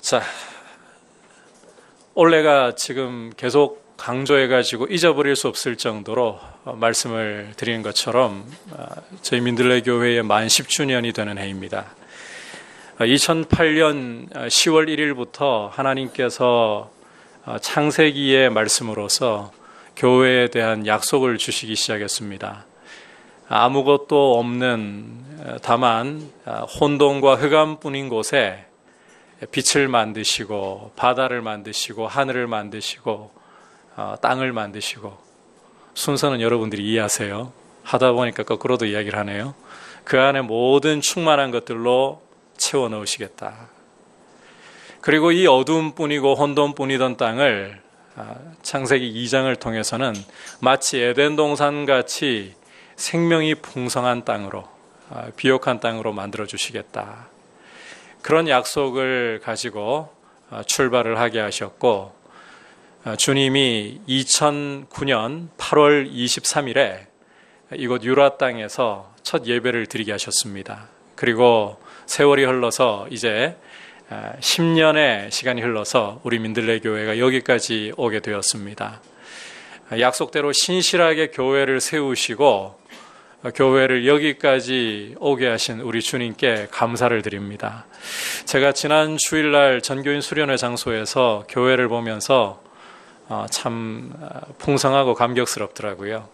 자, 올해가 지금 계속 강조해가지고 잊어버릴 수 없을 정도로 말씀을 드리는 것처럼 저희 민들레 교회의 만 10주년이 되는 해입니다. 2008년 10월 1일부터 하나님께서 창세기의 말씀으로서 교회에 대한 약속을 주시기 시작했습니다. 아무것도 없는 다만 혼돈과 흑암뿐인 곳에 빛을 만드시고 바다를 만드시고 하늘을 만드시고 땅을 만드시고, 순서는 여러분들이 이해하세요. 하다 보니까 거꾸로도 이야기를 하네요. 그 안에 모든 충만한 것들로 채워 넣으시겠다. 그리고 이 어두움뿐이고 혼돈뿐이던 땅을 창세기 2장을 통해서는 마치 에덴 동산같이 생명이 풍성한 땅으로, 비옥한 땅으로 만들어 주시겠다. 그런 약속을 가지고 출발을 하게 하셨고, 주님이 2009년 8월 23일에 이곳 유라 땅에서 첫 예배를 드리게 하셨습니다. 그리고 세월이 흘러서 이제 10년의 시간이 흘러서 우리 민들레 교회가 여기까지 오게 되었습니다. 약속대로 신실하게 교회를 세우시고 교회를 여기까지 오게 하신 우리 주님께 감사를 드립니다. 제가 지난 주일날 전교인 수련회 장소에서 교회를 보면서 참 풍성하고 감격스럽더라고요.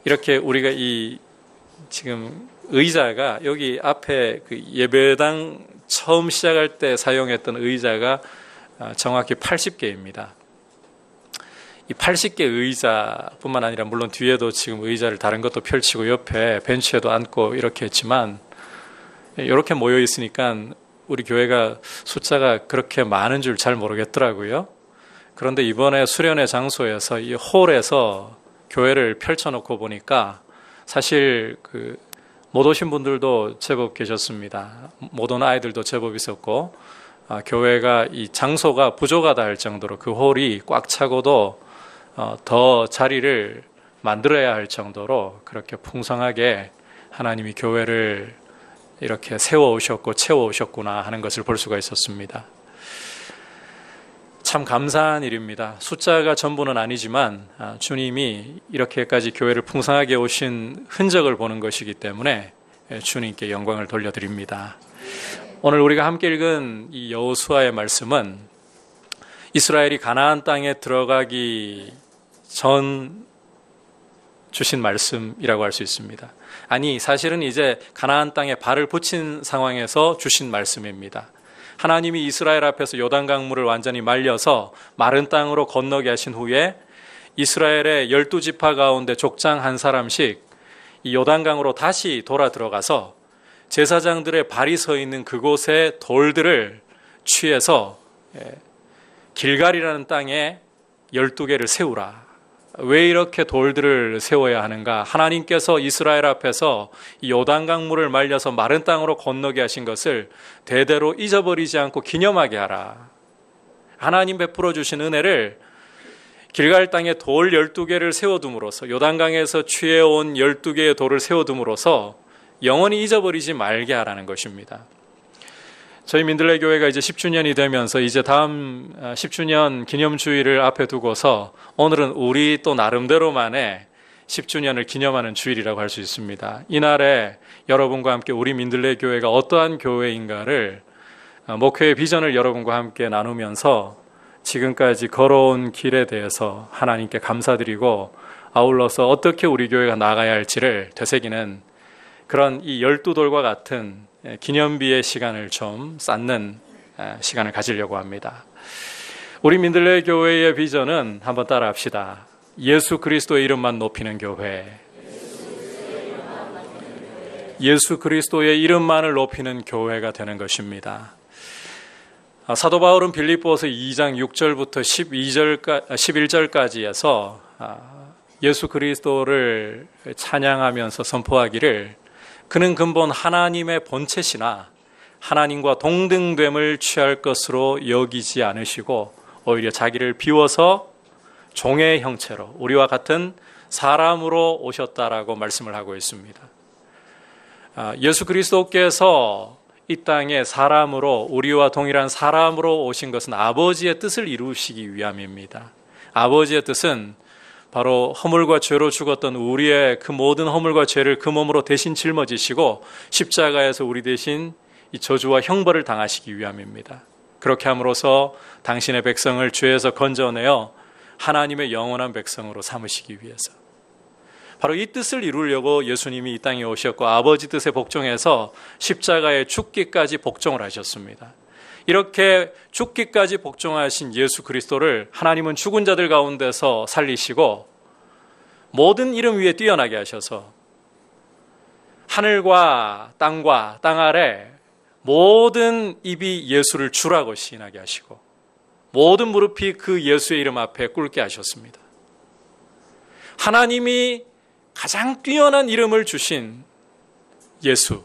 이렇게 우리가 이 지금 의자가 여기 앞에 그 예배당 처음 시작할 때 사용했던 의자가 정확히 80개입니다. 이 80개 의자뿐만 아니라 물론 뒤에도 지금 의자를 다른 것도 펼치고 옆에 벤치에도 앉고 이렇게 했지만, 이렇게 모여 있으니까 우리 교회가 숫자가 그렇게 많은 줄 잘 모르겠더라고요. 그런데 이번에 수련회 장소에서 이 홀에서 교회를 펼쳐놓고 보니까 사실 못 오신 분들도 제법 계셨습니다. 못 온 아이들도 제법 있었고, 교회가 이 장소가 부족하다 할 정도로 그 홀이 꽉 차고도 더 자리를 만들어야 할 정도로 그렇게 풍성하게 하나님이 교회를 이렇게 세워오셨고 채워오셨구나 하는 것을 볼 수가 있었습니다. 참 감사한 일입니다. 숫자가 전부는 아니지만 주님이 이렇게까지 교회를 풍성하게 오신 흔적을 보는 것이기 때문에 주님께 영광을 돌려드립니다. 오늘 우리가 함께 읽은 이 여호수아의 말씀은 이스라엘이 가나안 땅에 들어가기 전 주신 말씀이라고 할 수 있습니다. 아니, 사실은 이제 가나안 땅에 발을 붙인 상황에서 주신 말씀입니다. 하나님이 이스라엘 앞에서 요단강물을 완전히 말려서 마른 땅으로 건너게 하신 후에 이스라엘의 12지파 가운데 족장 한 사람씩 이 요단강으로 다시 돌아 들어가서 제사장들의 발이 서 있는 그곳의 돌들을 취해서 길갈이라는 땅에 12개를 세우라. 왜 이렇게 돌들을 세워야 하는가? 하나님께서 이스라엘 앞에서 이 요단강물을 말려서 마른 땅으로 건너게 하신 것을 대대로 잊어버리지 않고 기념하게 하라. 하나님 베풀어 주신 은혜를 길갈 땅에 돌 12개를 세워둠으로써, 요단강에서 취해온 12개의 돌을 세워둠으로써 영원히 잊어버리지 말게 하라는 것입니다. 저희 민들레 교회가 이제 10주년이 되면서 이제 다음 10주년 기념주일을 앞에 두고서 오늘은 우리 또 나름대로만의 10주년을 기념하는 주일이라고 할 수 있습니다. 이날에 여러분과 함께 우리 민들레 교회가 어떠한 교회인가를, 목회의 비전을 여러분과 함께 나누면서 지금까지 걸어온 길에 대해서 하나님께 감사드리고, 아울러서 어떻게 우리 교회가 나가야 할지를 되새기는 그런 이 12돌과 같은 기념비의 시간을 좀 쌓는 시간을 가지려고 합니다. 우리 민들레 교회의 비전은 한번 따라 합시다. 예수 그리스도의 이름만 높이는 교회. 예수 그리스도의 이름만을 높이는 교회가 되는 것입니다. 사도 바울은 빌립보서 2장 6절부터 11절까지에서 예수 그리스도를 찬양하면서 선포하기를, 그는 근본 하나님의 본체시나 하나님과 동등됨을 취할 것으로 여기지 않으시고 오히려 자기를 비워서 종의 형체로 우리와 같은 사람으로 오셨다라고 말씀을 하고 있습니다. 예수 그리스도께서 이 땅에 사람으로, 우리와 동일한 사람으로 오신 것은 아버지의 뜻을 이루시기 위함입니다. 아버지의 뜻은 바로 허물과 죄로 죽었던 우리의 그 모든 허물과 죄를 그 몸으로 대신 짊어지시고 십자가에서 우리 대신 이 저주와 형벌을 당하시기 위함입니다. 그렇게 함으로써 당신의 백성을 죄에서 건져내어 하나님의 영원한 백성으로 삼으시기 위해서, 바로 이 뜻을 이루려고 예수님이 이 땅에 오셨고 아버지 뜻에 복종해서 십자가에 죽기까지 복종을 하셨습니다. 이렇게 죽기까지 복종하신 예수 그리스도를 하나님은 죽은 자들 가운데서 살리시고 모든 이름 위에 뛰어나게 하셔서 하늘과 땅 아래 모든 입이 예수를 주라고 시인하게 하시고 모든 무릎이 그 예수의 이름 앞에 꿇게 하셨습니다. 하나님이 가장 뛰어난 이름을 주신 예수,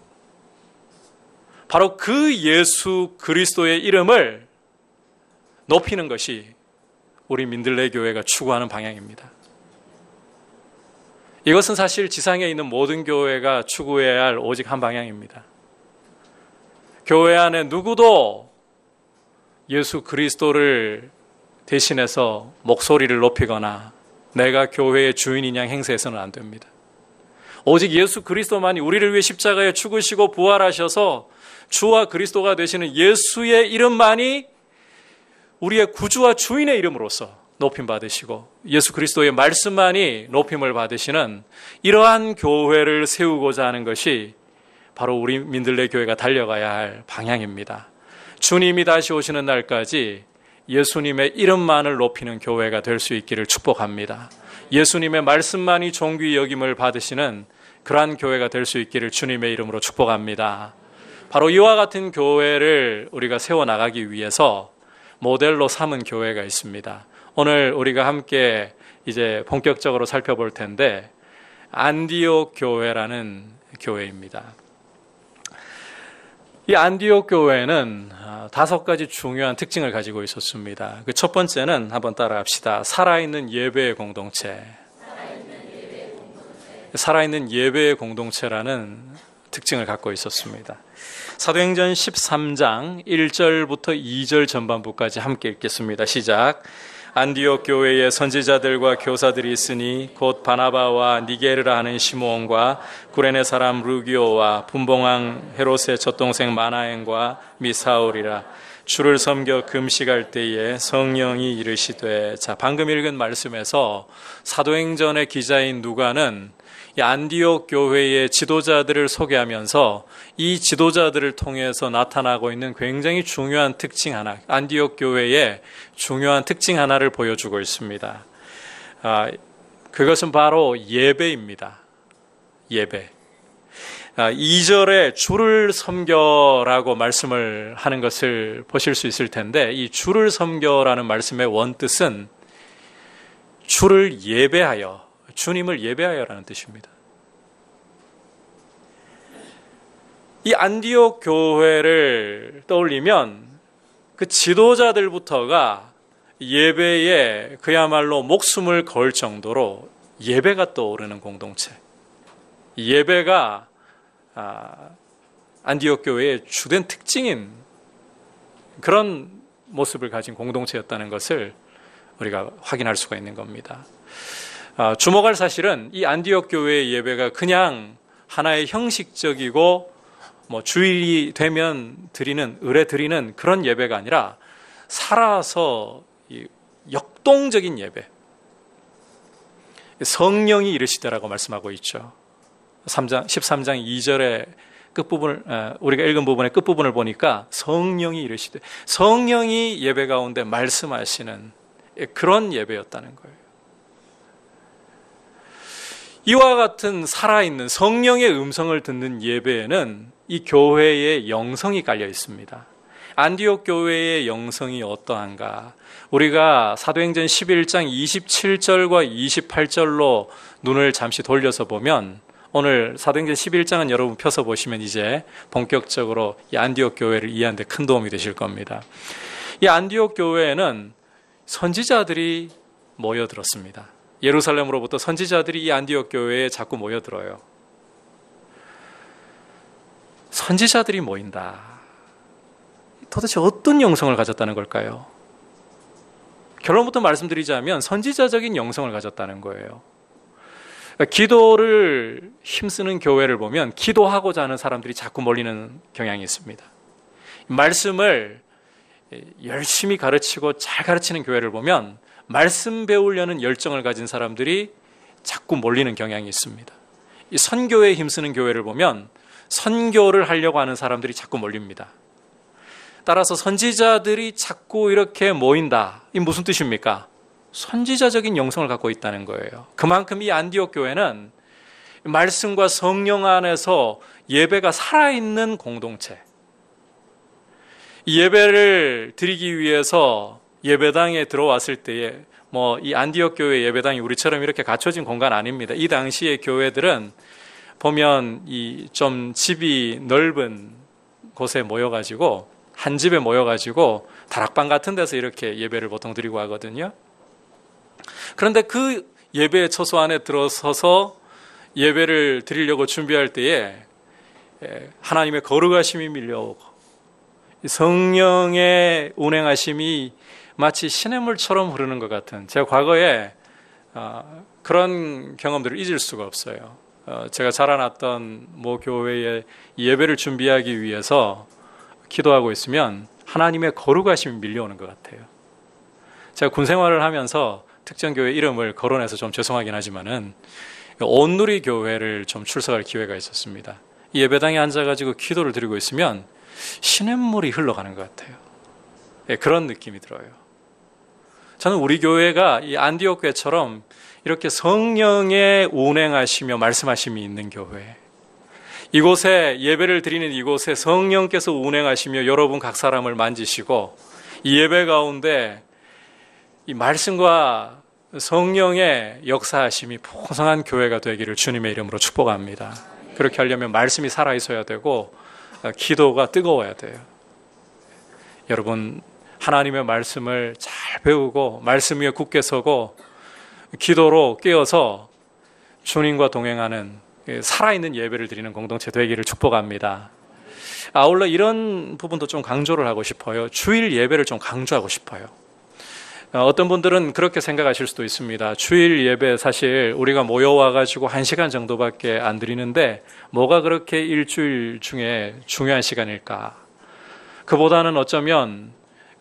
바로 그 예수 그리스도의 이름을 높이는 것이 우리 민들레 교회가 추구하는 방향입니다. 이것은 사실 지상에 있는 모든 교회가 추구해야 할 오직 한 방향입니다. 교회 안에 누구도 예수 그리스도를 대신해서 목소리를 높이거나 내가 교회의 주인이냐 행세해서는 안 됩니다. 오직 예수 그리스도만이 우리를 위해 십자가에 죽으시고 부활하셔서 주와 그리스도가 되시는 예수의 이름만이 우리의 구주와 주인의 이름으로서 높임 받으시고 예수 그리스도의 말씀만이 높임을 받으시는 이러한 교회를 세우고자 하는 것이 바로 우리 민들레 교회가 달려가야 할 방향입니다. 주님이 다시 오시는 날까지 예수님의 이름만을 높이는 교회가 될 수 있기를 축복합니다. 예수님의 말씀만이 존귀 여김을 받으시는 그러한 교회가 될 수 있기를 주님의 이름으로 축복합니다. 바로 이와 같은 교회를 우리가 세워나가기 위해서 모델로 삼은 교회가 있습니다. 오늘 우리가 함께 이제 본격적으로 살펴볼 텐데 안디옥 교회라는 교회입니다. 이 안디옥 교회는 5가지 중요한 특징을 가지고 있었습니다. 그 첫 번째는 한번 따라합시다. 살아있는 예배의 공동체. 살아있는 예배의 공동체라는 특징을 갖고 있었습니다. 사도행전 13장 1절부터 2절 전반부까지 함께 읽겠습니다. 시작. 안디옥 교회에 선지자들과 교사들이 있으니 곧 바나바와 니게르라 하는 시므온과 구레네 사람 루기오와 분봉왕 헤롯의 젖동생 마나엔과 미사울이라. 주를 섬겨 금식할 때에 성령이 이르시되. 자, 방금 읽은 말씀에서 사도행전의 기자인 누가는 이 안디옥 교회의 지도자들을 소개하면서 이 지도자들을 통해서 나타나고 있는 굉장히 중요한 특징 하나, 안디옥 교회의 중요한 특징 하나를 보여주고 있습니다. 그것은 바로 예배입니다. 예배. 2절에 주를 섬겨라고 말씀을 하는 것을 보실 수 있을 텐데, 이 주를 섬겨라는 말씀의 원뜻은 주를 예배하여, 주님을 예배하여라는 뜻입니다. 이 안디옥 교회를 떠올리면 그 지도자들부터가 예배에 그야말로 목숨을 걸 정도로 예배가 떠오르는 공동체. 예배가 안디옥 교회의 주된 특징인 그런 모습을 가진 공동체였다는 것을 우리가 확인할 수가 있는 겁니다. 주목할 사실은 이 안디옥 교회의 예배가 그냥 하나의 형식적이고 주일이 되면 의뢰 드리는 그런 예배가 아니라 살아서 역동적인 예배, 성령이 이르시되라고 말씀하고 있죠. 13장 2절의 끝부분을, 우리가 읽은 부분의 끝부분을 보니까 성령이 이르시되, 성령이 예배 가운데 말씀하시는 그런 예배였다는 거예요. 이와 같은 살아있는 성령의 음성을 듣는 예배에는 이 교회의 영성이 깔려 있습니다. 안디옥 교회의 영성이 어떠한가? 우리가 사도행전 11장 27절과 28절로 눈을 잠시 돌려서 보면, 오늘 사도행전 11장은 여러분 펴서 보시면 이제 본격적으로 이 안디옥 교회를 이해하는 데 큰 도움이 되실 겁니다. 이 안디옥 교회에는 선지자들이 모여들었습니다. 예루살렘으로부터 선지자들이 이 안디옥 교회에 자꾸 모여들어요. 선지자들이 모인다. 도대체 어떤 영성을 가졌다는 걸까요? 결론부터 말씀드리자면 선지자적인 영성을 가졌다는 거예요. 기도를 힘쓰는 교회를 보면 기도하고자 하는 사람들이 자꾸 몰리는 경향이 있습니다. 말씀을 열심히 가르치고 잘 가르치는 교회를 보면 말씀 배우려는 열정을 가진 사람들이 자꾸 몰리는 경향이 있습니다. 이 선교에 힘쓰는 교회를 보면 선교를 하려고 하는 사람들이 자꾸 몰립니다. 따라서 선지자들이 자꾸 이렇게 모인다. 이 무슨 뜻입니까? 선지자적인 영성을 갖고 있다는 거예요. 그만큼 이 안디옥 교회는 말씀과 성령 안에서 예배가 살아있는 공동체. 이 예배를 드리기 위해서 예배당에 들어왔을 때에 이 안디옥 교회 예배당이 우리처럼 이렇게 갖춰진 공간 아닙니다. 이 당시의 교회들은 보면 이 좀 집이 넓은 곳에 모여가지고 한 집에 모여가지고 다락방 같은 데서 이렇게 예배를 보통 드리고 하거든요. 그런데 그 예배의 처소 안에 들어서서 예배를 드리려고 준비할 때에 하나님의 거룩하심이 밀려오고 성령의 운행하심이 마치 시냇물처럼 흐르는 것 같은, 제가 과거에 그런 경험들을 잊을 수가 없어요. 제가 자라났던 모 교회에 예배를 준비하기 위해서 기도하고 있으면 하나님의 거룩하심이 밀려오는 것 같아요. 제가 군 생활을 하면서 특정 교회 이름을 거론해서 좀 죄송하긴 하지만은 온누리 교회를 좀 출석할 기회가 있었습니다. 이 예배당에 앉아가지고 기도를 드리고 있으면 시냇물이 흘러가는 것 같아요. 그런 느낌이 들어요. 저는 우리 교회가 이 안디옥 교회처럼 이렇게 성령의 운행하시며 말씀하심이 있는 교회, 이곳에 예배를 드리는 이곳에 성령께서 운행하시며 여러분 각 사람을 만지시고 이 예배 가운데 이 말씀과 성령의 역사하심이 풍성한 교회가 되기를 주님의 이름으로 축복합니다. 그렇게 하려면 말씀이 살아있어야 되고 기도가 뜨거워야 돼요. 여러분, 하나님의 말씀을 잘 배우고 말씀 위에 굳게 서고 기도로 깨어서 주님과 동행하는 살아있는 예배를 드리는 공동체 되기를 축복합니다. 아울러 이런 부분도 좀 강조를 하고 싶어요. 주일 예배를 좀 강조하고 싶어요. 어떤 분들은 그렇게 생각하실 수도 있습니다. 주일 예배 사실 우리가 모여와가지고 1시간 정도밖에 안 드리는데 뭐가 그렇게 일주일 중에 중요한 시간일까? 그보다는 어쩌면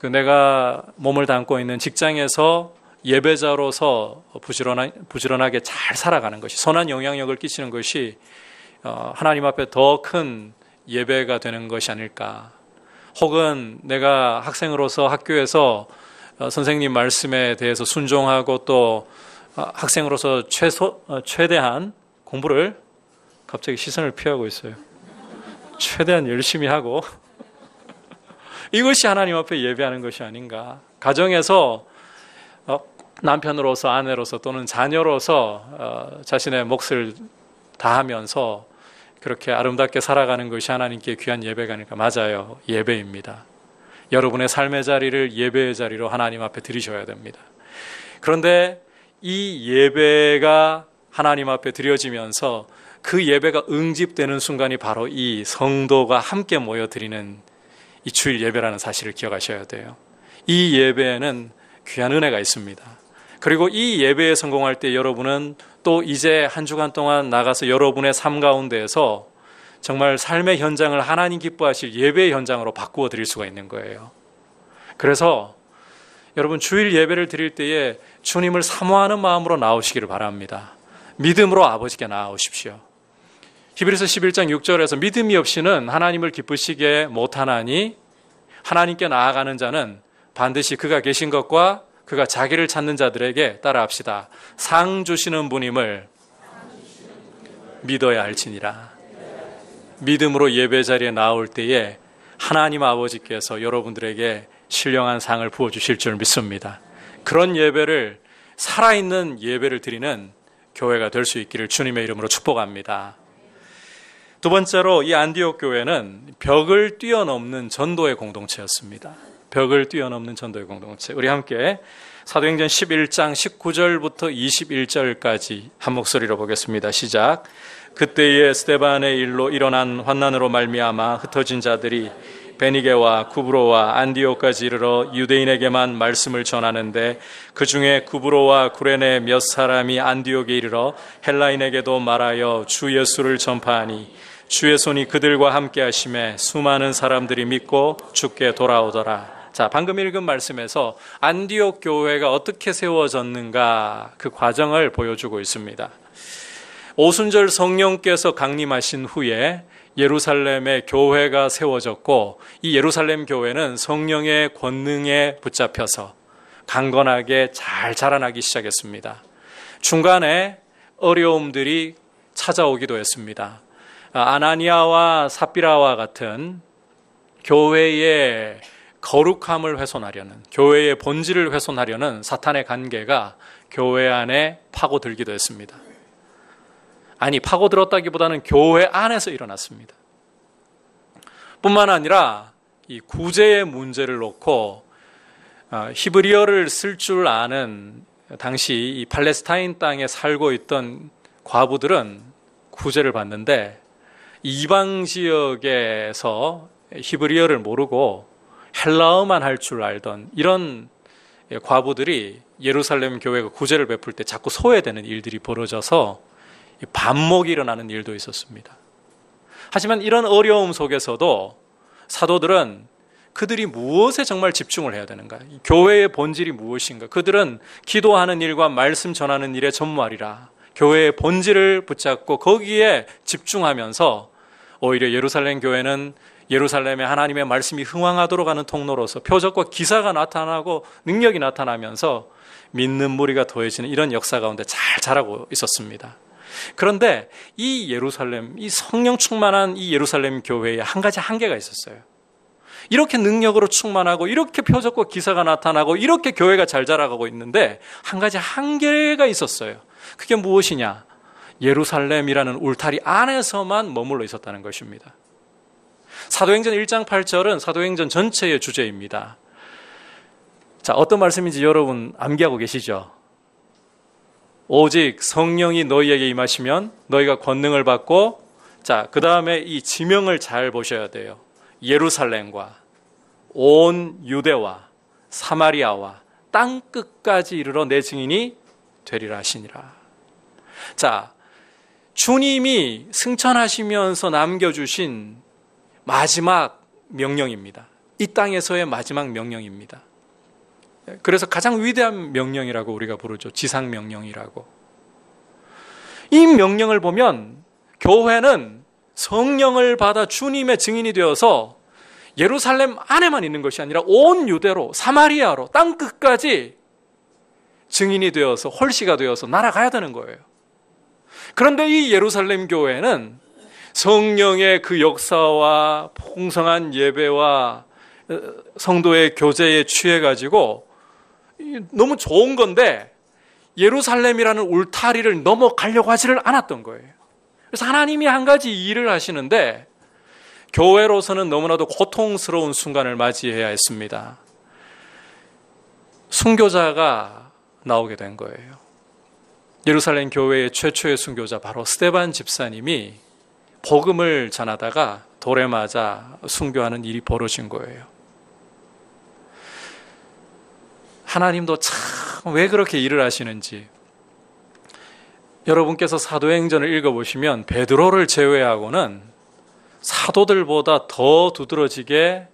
내가 몸을 담고 있는 직장에서 예배자로서 부지런하게 잘 살아가는 것이, 선한 영향력을 끼치는 것이 하나님 앞에 더 큰 예배가 되는 것이 아닐까. 혹은 내가 학생으로서 학교에서 선생님 말씀에 대해서 순종하고 또 학생으로서 최대한 공부를, 갑자기 시선을 피하고 있어요. 최대한 열심히 하고 이것이 하나님 앞에 예배하는 것이 아닌가. 가정에서 남편으로서, 아내로서 또는 자녀로서 자신의 몫을 다하면서 그렇게 아름답게 살아가는 것이 하나님께 귀한 예배가 아닐까. 맞아요. 예배입니다. 여러분의 삶의 자리를 예배의 자리로 하나님 앞에 드리셔야 됩니다. 그런데 이 예배가 하나님 앞에 드려지면서 그 예배가 응집되는 순간이 바로 이 성도가 함께 모여 드리는 이 주일 예배라는 사실을 기억하셔야 돼요. 이 예배에는 귀한 은혜가 있습니다. 그리고 이 예배에 성공할 때 여러분은 또 이제 한 주간 동안 나가서 여러분의 삶 가운데에서 정말 삶의 현장을 하나님 기뻐하실 예배의 현장으로 바꾸어 드릴 수가 있는 거예요. 그래서 여러분 주일 예배를 드릴 때에 주님을 사모하는 마음으로 나오시기를 바랍니다. 믿음으로 아버지께 나아오십시오. 히브리서 11장 6절에서 믿음이 없이는 하나님을 기쁘시게 못하나니 하나님께 나아가는 자는 반드시 그가 계신 것과 그가 자기를 찾는 자들에게 따라합시다. 상 주시는 분임을 믿어야 할지니라. 믿음으로 예배 자리에 나올 때에 하나님 아버지께서 여러분들에게 신령한 상을 부어주실 줄 믿습니다. 그런 예배를, 살아있는 예배를 드리는 교회가 될 수 있기를 주님의 이름으로 축복합니다. 두 번째로 이 안디옥 교회는 벽을 뛰어넘는 전도의 공동체였습니다. 벽을 뛰어넘는 전도의 공동체. 우리 함께 사도행전 11장 19절부터 21절까지 한 목소리로 보겠습니다. 시작. 그때에 스데반의 일로 일어난 환난으로 말미암아 흩어진 자들이 오직 베니게와 구브로와 안디오까지 이르러 유대인에게만 말씀을 전하는데 그 중에 구브로와 구레네 몇 사람이 안디옥에 이르러 헬라인에게도 말하여 주 예수를 전파하니 주의 손이 그들과 함께 하심에 수많은 사람들이 믿고 주께 돌아오더라. 자, 방금 읽은 말씀에서 안디옥 교회가 어떻게 세워졌는가 그 과정을 보여주고 있습니다. 오순절 성령께서 강림하신 후에 예루살렘에 교회가 세워졌고 이 예루살렘 교회는 성령의 권능에 붙잡혀서 강건하게 잘 자라나기 시작했습니다. 중간에 어려움들이 찾아오기도 했습니다. 아나니아와 삽비라와 같은 교회의 거룩함을 훼손하려는, 교회의 본질을 훼손하려는 사탄의 관계가 교회 안에 파고들기도 했습니다. 아니, 파고들었다기보다는 교회 안에서 일어났습니다. 뿐만 아니라 이 구제의 문제를 놓고 히브리어를 쓸 줄 아는 당시 이 팔레스타인 땅에 살고 있던 과부들은 구제를 받는데 이방 지역에서 히브리어를 모르고 헬라어만 할 줄 알던 이런 과부들이 예루살렘 교회가 구제를 베풀 때 자꾸 소외되는 일들이 벌어져서 반목이 일어나는 일도 있었습니다. 하지만 이런 어려움 속에서도 사도들은 그들이 무엇에 정말 집중을 해야 되는가? 교회의 본질이 무엇인가? 그들은 기도하는 일과 말씀 전하는 일에 전무하리라. 교회의 본질을 붙잡고 거기에 집중하면서 오히려 예루살렘 교회는 예루살렘에 하나님의 말씀이 흥왕하도록 하는 통로로서 표적과 기사가 나타나고 능력이 나타나면서 믿는 무리가 더해지는 이런 역사 가운데 잘 자라고 있었습니다. 그런데 이 예루살렘, 이 성령 충만한 이 예루살렘 교회에 한 가지 한계가 있었어요. 이렇게 능력으로 충만하고 이렇게 표적과 기사가 나타나고 이렇게 교회가 잘 자라가고 있는데 한 가지 한계가 있었어요. 그게 무엇이냐? 예루살렘이라는 울타리 안에서만 머물러 있었다는 것입니다. 사도행전 1장 8절은 사도행전 전체의 주제입니다. 자, 어떤 말씀인지 여러분 암기하고 계시죠? 오직 성령이 너희에게 임하시면 너희가 권능을 받고, 자, 그 다음에 이 지명을 잘 보셔야 돼요. 예루살렘과 온 유대와 사마리아와 땅 끝까지 이르러 내 증인이 되리라 하시니라. 자, 주님이 승천하시면서 남겨주신 마지막 명령입니다. 이 땅에서의 마지막 명령입니다. 그래서 가장 위대한 명령이라고 우리가 부르죠. 지상명령이라고. 이 명령을 보면 교회는 성령을 받아 주님의 증인이 되어서 예루살렘 안에만 있는 것이 아니라 온 유대로, 사마리아로, 땅 끝까지 증인이 되어서 홀씨가 되어서 날아가야 되는 거예요. 그런데 이 예루살렘 교회는 성령의 그 역사와 풍성한 예배와 성도의 교제에 취해가지고 너무 좋은 건데 예루살렘이라는 울타리를 넘어가려고 하지를 않았던 거예요. 그래서 하나님이 한 가지 일을 하시는데 교회로서는 너무나도 고통스러운 순간을 맞이해야 했습니다. 순교자가 나오게 된 거예요. 예루살렘 교회의 최초의 순교자 바로 스데반 집사님이 복음을 전하다가 돌에 맞아 순교하는 일이 벌어진 거예요. 하나님도 참 왜 그렇게 일을 하시는지, 여러분께서 사도행전을 읽어보시면 베드로를 제외하고는 사도들보다 더 두드러지게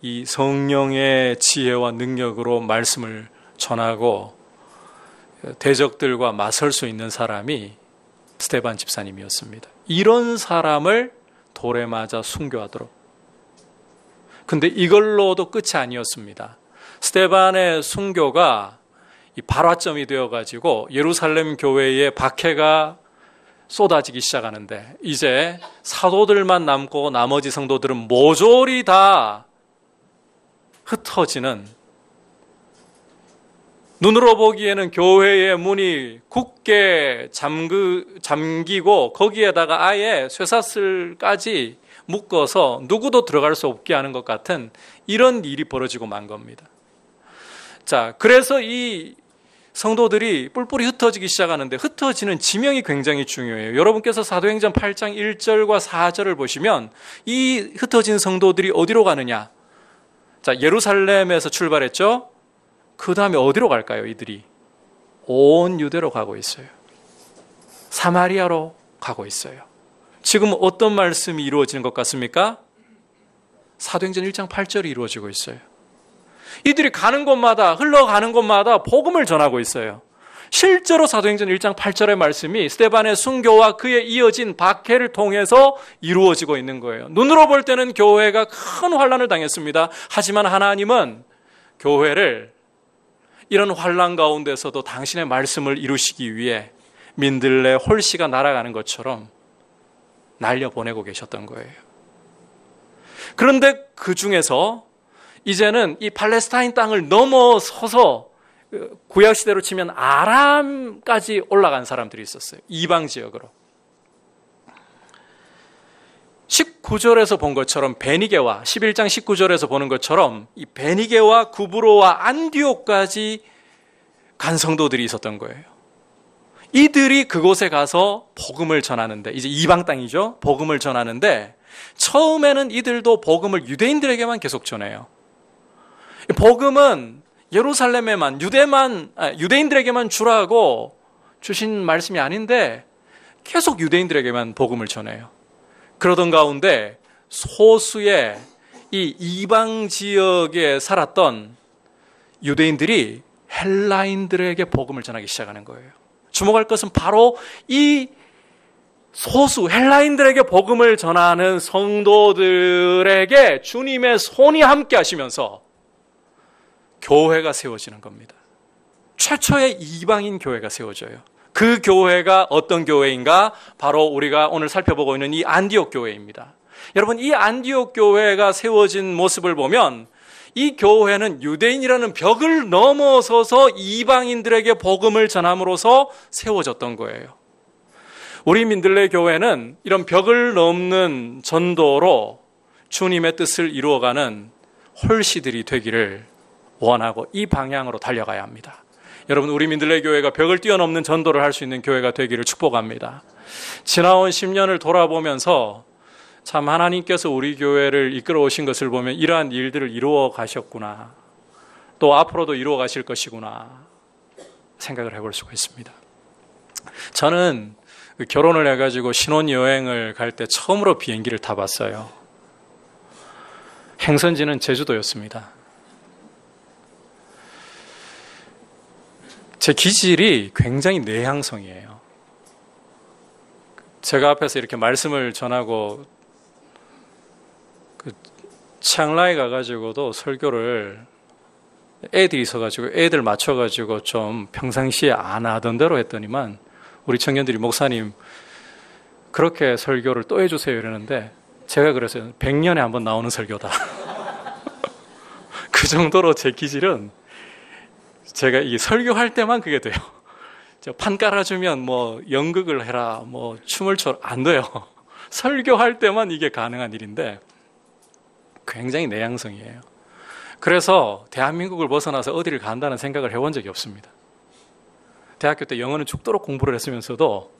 이 성령의 지혜와 능력으로 말씀을 전하고 대적들과 맞설 수 있는 사람이 스데반 집사님이었습니다. 이런 사람을 돌에 맞아 순교하도록. 근데 이걸로도 끝이 아니었습니다. 스데반의 순교가 이 발화점이 되어가지고 예루살렘 교회에 박해가 쏟아지기 시작하는데 이제 사도들만 남고 나머지 성도들은 모조리 다 흩어지는, 눈으로 보기에는 교회의 문이 굳게 잠기고 거기에다가 아예 쇠사슬까지 묶어서 누구도 들어갈 수 없게 하는 것 같은 이런 일이 벌어지고 만 겁니다. 자, 그래서 이 성도들이 뿔뿔이 흩어지기 시작하는데 흩어지는 지명이 굉장히 중요해요. 여러분께서 사도행전 8장 1절과 4절을 보시면 이 흩어진 성도들이 어디로 가느냐? 자, 예루살렘에서 출발했죠? 그 다음에 어디로 갈까요, 이들이? 온 유대로 가고 있어요. 사마리아로 가고 있어요. 지금 어떤 말씀이 이루어지는 것 같습니까? 사도행전 1장 8절이 이루어지고 있어요. 이들이 가는 곳마다, 흘러가는 곳마다 복음을 전하고 있어요. 실제로 사도행전 1장 8절의 말씀이 스데반의 순교와 그에 이어진 박해를 통해서 이루어지고 있는 거예요. 눈으로 볼 때는 교회가 큰 환난을 당했습니다. 하지만 하나님은 교회를 이런 환난 가운데서도 당신의 말씀을 이루시기 위해 민들레 홀씨가 날아가는 것처럼 날려보내고 계셨던 거예요. 그런데 그 중에서 이제는 이 팔레스타인 땅을 넘어서서 구약시대로 치면 아람까지 올라간 사람들이 있었어요. 이방 지역으로. 19절에서 본 것처럼 베니게와 11장 19절에서 보는 것처럼 이 베니게와 구브로와 안디옥까지 간 성도들이 있었던 거예요. 이들이 그곳에 가서 복음을 전하는데, 이제 이방 땅이죠. 복음을 전하는데 처음에는 이들도 복음을 유대인들에게만 계속 전해요. 복음은 예루살렘에만 유대인들에게만 주라고 주신 말씀이 아닌데 계속 유대인들에게만 복음을 전해요. 그러던 가운데 소수의 이 이방 지역에 살았던 유대인들이 헬라인들에게 복음을 전하기 시작하는 거예요. 주목할 것은 바로 이 소수 헬라인들에게 복음을 전하는 성도들에게 주님의 손이 함께 하시면서 교회가 세워지는 겁니다. 최초의 이방인 교회가 세워져요. 그 교회가 어떤 교회인가? 바로 우리가 오늘 살펴보고 있는 이 안디옥 교회입니다. 여러분, 이 안디옥 교회가 세워진 모습을 보면 이 교회는 유대인이라는 벽을 넘어서서 이방인들에게 복음을 전함으로써 세워졌던 거예요. 우리 민들레 교회는 이런 벽을 넘는 전도로 주님의 뜻을 이루어가는 홀씨들이 되기를 원하고 이 방향으로 달려가야 합니다. 여러분, 우리 민들레 교회가 벽을 뛰어넘는 전도를 할 수 있는 교회가 되기를 축복합니다. 지나온 10년을 돌아보면서 참 하나님께서 우리 교회를 이끌어 오신 것을 보면 이러한 일들을 이루어 가셨구나, 또 앞으로도 이루어 가실 것이구나 생각을 해볼 수가 있습니다. 저는 결혼을 해가지고 신혼여행을 갈 때 처음으로 비행기를 타봤어요. 행선지는 제주도였습니다. 제 기질이 굉장히 내향성이에요. 제가 앞에서 이렇게 말씀을 전하고 치앙라이 가가지고도 설교를 애들이 있어가지고 애들 맞춰가지고 좀 평상시에 안 하던 대로 했더니만 우리 청년들이 목사님 그렇게 설교를 또 해주세요 이러는데 제가 그랬어요. 100년에 한 번 나오는 설교다. 그 정도로 제 기질은 제가 이 설교할 때만 그게 돼요. 판 깔아주면 뭐 연극을 해라, 뭐 춤을 춰라 안 돼요. 설교할 때만 이게 가능한 일인데 굉장히 내향성이에요. 그래서 대한민국을 벗어나서 어디를 간다는 생각을 해본 적이 없습니다. 대학교 때 영어는 죽도록 공부를 했으면서도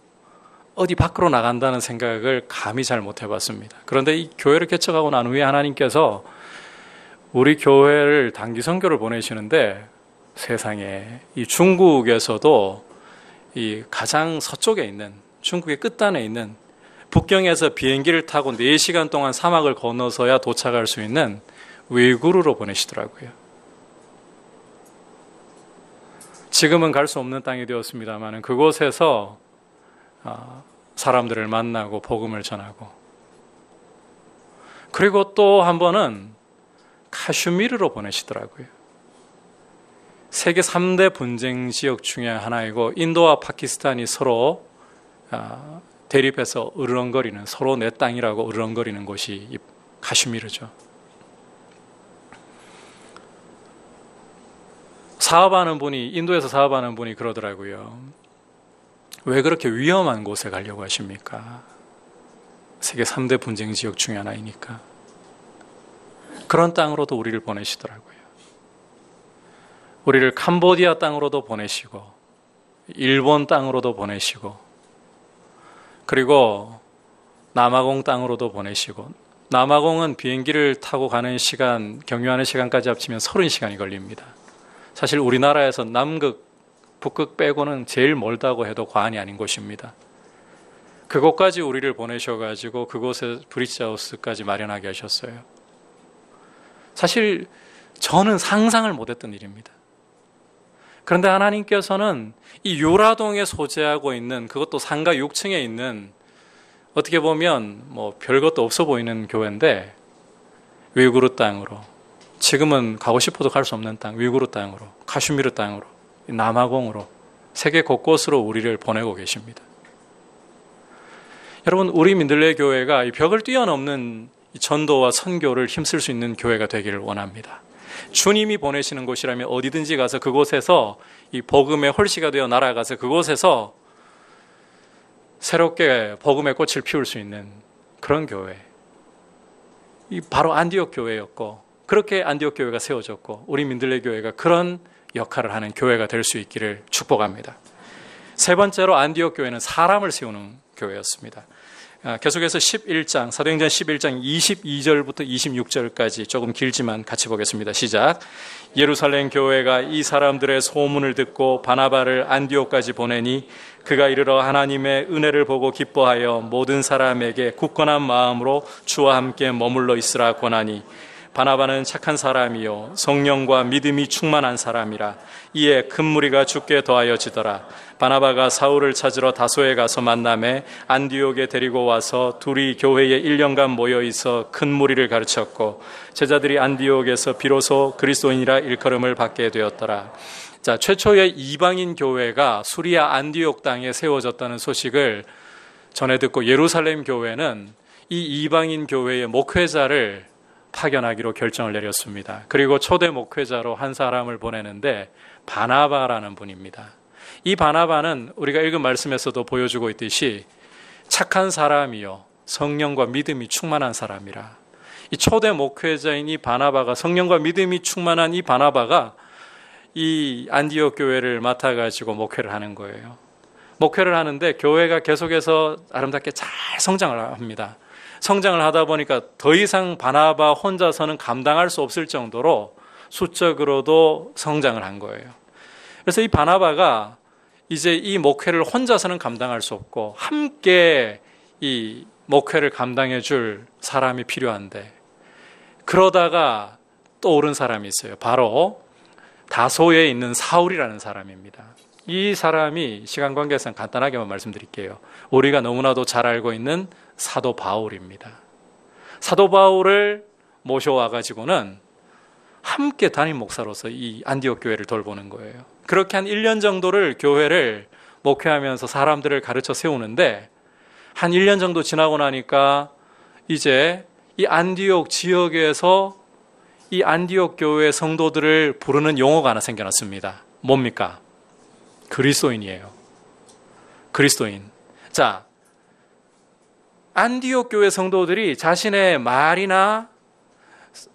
어디 밖으로 나간다는 생각을 감히 잘 못 해봤습니다. 그런데 이 교회를 개척하고 난 후에 하나님께서 우리 교회를 단기 선교를 보내시는데 세상에 이 중국에서도 이 가장 서쪽에 있는 중국의 끝단에 있는 북경에서 비행기를 타고 4시간 동안 사막을 건너서야 도착할 수 있는 위구르로 보내시더라고요. 지금은 갈 수 없는 땅이 되었습니다만 그곳에서 사람들을 만나고 복음을 전하고, 그리고 또 한 번은 카슈미르로 보내시더라고요. 세계 3대 분쟁 지역 중에 하나이고 인도와 파키스탄이 서로 대립해서 으르렁거리는, 서로 내 땅이라고 으르렁거리는 곳이 카슈미르죠. 인도에서 사업하는 분이 그러더라고요. 왜 그렇게 위험한 곳에 가려고 하십니까? 세계 3대 분쟁 지역 중에 하나이니까. 그런 땅으로도 우리를 보내시더라고요. 우리를 캄보디아 땅으로도 보내시고 일본 땅으로도 보내시고 그리고 남아공 땅으로도 보내시고, 남아공은 비행기를 타고 가는 시간, 경유하는 시간까지 합치면 30시간이 걸립니다. 사실 우리나라에서 남극, 북극 빼고는 제일 멀다고 해도 과언이 아닌 곳입니다. 그곳까지 우리를 보내셔가지고 그곳에 브릿지하우스까지 마련하게 하셨어요. 사실 저는 상상을 못했던 일입니다. 그런데 하나님께서는 이 요라동에 소재하고 있는, 그것도 상가 6층에 있는, 어떻게 보면 뭐 별것도 없어 보이는 교회인데, 위구르 땅으로, 지금은 가고 싶어도 갈 수 없는 땅, 위구르 땅으로, 카슈미르 땅으로, 남아공으로, 세계 곳곳으로 우리를 보내고 계십니다. 여러분, 우리 민들레 교회가 이 벽을 뛰어넘는 전도와 선교를 힘쓸 수 있는 교회가 되기를 원합니다. 주님이 보내시는 곳이라면 어디든지 가서 그곳에서 이 복음의 홀씨가 되어 날아가서 그곳에서 새롭게 복음의 꽃을 피울 수 있는 그런 교회, 이 바로 안디옥 교회였고, 그렇게 안디옥 교회가 세워졌고 우리 민들레 교회가 그런 역할을 하는 교회가 될 수 있기를 축복합니다. 세 번째로 안디옥 교회는 사람을 세우는 교회였습니다. 계속해서 11장, 사도행전 11장 22절부터 26절까지 조금 길지만 같이 보겠습니다. 시작. 예루살렘 교회가 이 사람들의 소문을 듣고 바나바를 안디옥까지 보내니 그가 이르러 하나님의 은혜를 보고 기뻐하여 모든 사람에게 굳건한 마음으로 주와 함께 머물러 있으라 권하니, 바나바는 착한 사람이요 성령과 믿음이 충만한 사람이라. 이에 큰 무리가 주께 더하여지더라. 바나바가 사울을 찾으러 다소에 가서 만나매 안디옥에 데리고 와서 둘이 교회에 1년간 모여 있어 큰 무리를 가르쳤고, 제자들이 안디옥에서 비로소 그리스도인이라 일컬음을 받게 되었더라. 자, 최초의 이방인 교회가 수리아 안디옥 땅에 세워졌다는 소식을 전해 듣고 예루살렘 교회는 이 이방인 교회의 목회자를 파견하기로 결정을 내렸습니다. 그리고 초대 목회자로 한 사람을 보내는데 바나바라는 분입니다. 이 바나바는 우리가 읽은 말씀에서도 보여주고 있듯이 착한 사람이요 성령과 믿음이 충만한 사람이라. 이 초대 목회자인 이 바나바가, 성령과 믿음이 충만한 이 바나바가 이 안디옥 교회를 맡아가지고 목회를 하는 거예요. 목회를 하는데 교회가 계속해서 아름답게 잘 성장을 합니다. 성장을 하다 보니까 더 이상 바나바 혼자서는 감당할 수 없을 정도로 수적으로도 성장을 한 거예요. 그래서 이 바나바가 이제 이 목회를 혼자서는 감당할 수 없고 함께 이 목회를 감당해 줄 사람이 필요한데, 그러다가 떠오른 사람이 있어요. 바로 다소에 있는 사울이라는 사람입니다. 이 사람이 시간 관계상 간단하게만 말씀드릴게요. 우리가 너무나도 잘 알고 있는 사도 바울입니다. 사도 바울을 모셔와가지고는 함께 담임 목사로서 이 안디옥 교회를 돌보는 거예요. 그렇게 한 1년 정도를 교회를 목회하면서 사람들을 가르쳐 세우는데, 한 1년 정도 지나고 나니까 이제 이 안디옥 지역에서 이 안디옥 교회 성도들을 부르는 용어가 하나 생겨났습니다. 뭡니까? 그리스도인이에요. 그리스도인. 자, 안디옥 교회 성도들이 자신의 말이나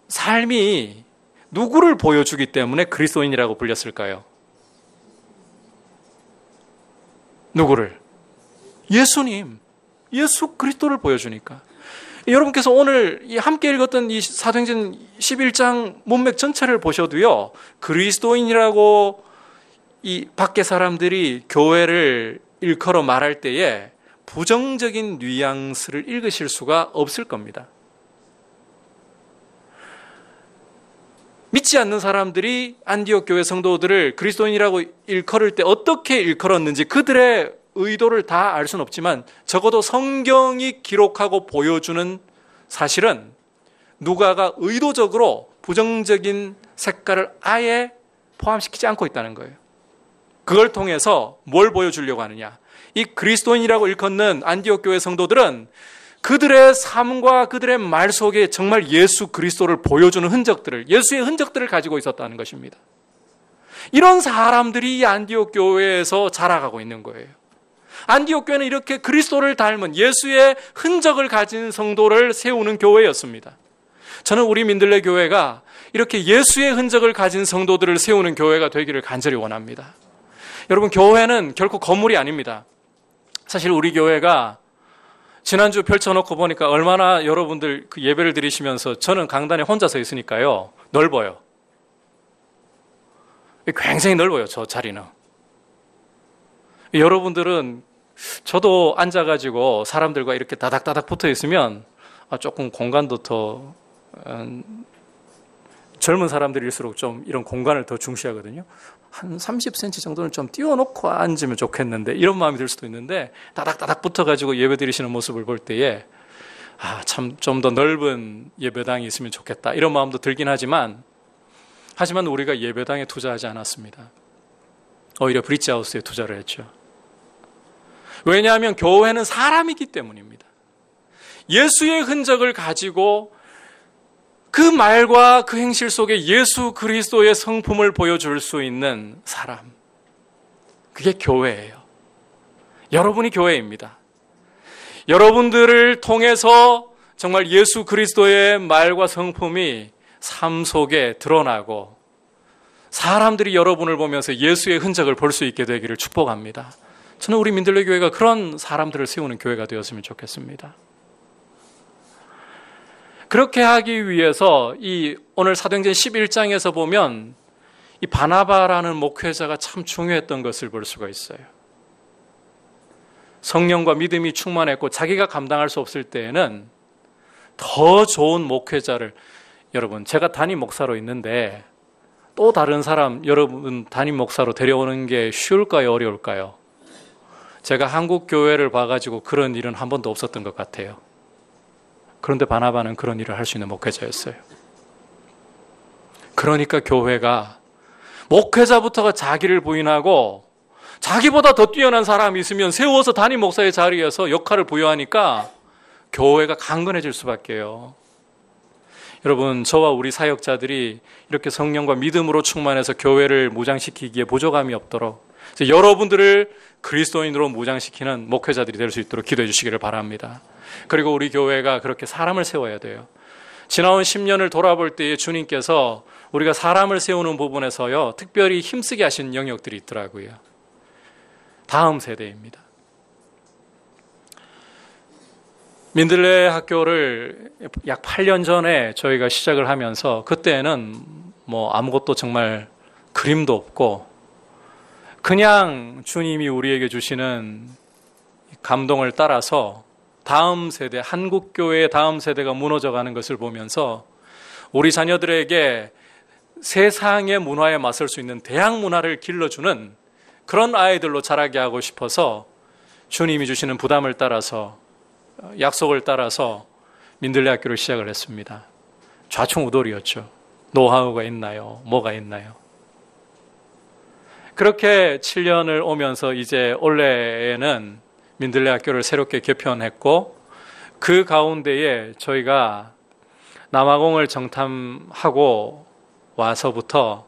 삶이 누구를 보여주기 때문에 그리스도인이라고 불렸을까요? 누구를? 예수님. 예수 그리스도를 보여주니까. 여러분께서 오늘 함께 읽었던 이 사도행전 11장 문맥 전체를 보셔도요, 그리스도인이라고 이 밖의 사람들이 교회를 일컬어 말할 때에 부정적인 뉘앙스를 읽으실 수가 없을 겁니다. 믿지 않는 사람들이 안디옥 교회 성도들을 그리스도인이라고 일컬을 때 어떻게 일컬었는지 그들의 의도를 다 알 수는 없지만, 적어도 성경이 기록하고 보여주는 사실은 누가가 의도적으로 부정적인 색깔을 아예 포함시키지 않고 있다는 거예요. 그걸 통해서 뭘 보여주려고 하느냐? 이 그리스도인이라고 일컫는 안디옥 교회 성도들은 그들의 삶과 그들의 말 속에 정말 예수 그리스도를 보여주는 흔적들을, 예수의 흔적들을 가지고 있었다는 것입니다. 이런 사람들이 이 안디옥 교회에서 자라가고 있는 거예요. 안디옥 교회는 이렇게 그리스도를 닮은 예수의 흔적을 가진 성도를 세우는 교회였습니다. 저는 우리 민들레 교회가 이렇게 예수의 흔적을 가진 성도들을 세우는 교회가 되기를 간절히 원합니다. 여러분, 교회는 결코 건물이 아닙니다. 사실 우리 교회가 지난주 펼쳐놓고 보니까 얼마나 여러분들 그 예배를 드리시면서 저는 강단에 혼자 서 있으니까요. 넓어요. 굉장히 넓어요. 저 자리는. 여러분들은 저도 앉아가지고 사람들과 이렇게 다닥다닥 붙어 있으면 조금 공간도 더 젊은 사람들일수록 좀 이런 공간을 더 중시하거든요. 한 30cm 정도는 좀 띄워놓고 앉으면 좋겠는데 이런 마음이 들 수도 있는데 다닥다닥 붙어가지고 예배 드리시는 모습을 볼 때에 참 좀 더 넓은 예배당이 있으면 좋겠다 이런 마음도 들긴 하지만 우리가 예배당에 투자하지 않았습니다. 오히려 브릿지하우스에 투자를 했죠. 왜냐하면 교회는 사람이기 때문입니다. 예수의 흔적을 가지고 그 말과 그 행실 속에 예수 그리스도의 성품을 보여줄 수 있는 사람. 그게 교회예요. 여러분이 교회입니다. 여러분들을 통해서 정말 예수 그리스도의 말과 성품이 삶 속에 드러나고 사람들이 여러분을 보면서 예수의 흔적을 볼 수 있게 되기를 축복합니다. 저는 우리 민들레 교회가 그런 사람들을 세우는 교회가 되었으면 좋겠습니다. 그렇게 하기 위해서 이 오늘 사도행전 11장에서 보면 이 바나바라는 목회자가 참 중요했던 것을 볼 수가 있어요. 성령과 믿음이 충만했고 자기가 감당할 수 없을 때에는 더 좋은 목회자를, 여러분 제가 담임 목사로 있는데 또 다른 사람 여러분 담임 목사로 데려오는 게 쉬울까요? 어려울까요? 제가 한국 교회를 봐가지고 그런 일은 한 번도 없었던 것 같아요. 그런데 바나바는 그런 일을 할 수 있는 목회자였어요. 그러니까 교회가 목회자부터가 자기를 부인하고 자기보다 더 뛰어난 사람이 있으면 세워서 담임 목사의 자리에서 역할을 부여하니까 교회가 강건해질 수밖에요. 여러분, 저와 우리 사역자들이 이렇게 성령과 믿음으로 충만해서 교회를 무장시키기에 부족함이 없도록 여러분들을 그리스도인으로 무장시키는 목회자들이 될 수 있도록 기도해 주시기를 바랍니다. 그리고 우리 교회가 그렇게 사람을 세워야 돼요. 지나온 10년을 돌아볼 때에 주님께서 우리가 사람을 세우는 부분에서요, 특별히 힘쓰게 하신 영역들이 있더라고요. 다음 세대입니다. 민들레 학교를 약 8년 전에 저희가 시작을 하면서 그때는 뭐 아무것도 정말 그림도 없고 그냥 주님이 우리에게 주시는 감동을 따라서 다음 세대, 한국교회의 다음 세대가 무너져가는 것을 보면서 우리 자녀들에게 세상의 문화에 맞설 수 있는 대학 문화를 길러주는 그런 아이들로 자라게 하고 싶어서 주님이 주시는 부담을 따라서 약속을 따라서 민들레 학교를 시작을 했습니다. 좌충우돌이었죠. 노하우가 있나요? 뭐가 있나요? 그렇게 7년을 오면서 이제 올해에는 민들레 학교를 새롭게 개편했고 그 가운데에 저희가 남아공을 정탐하고 와서부터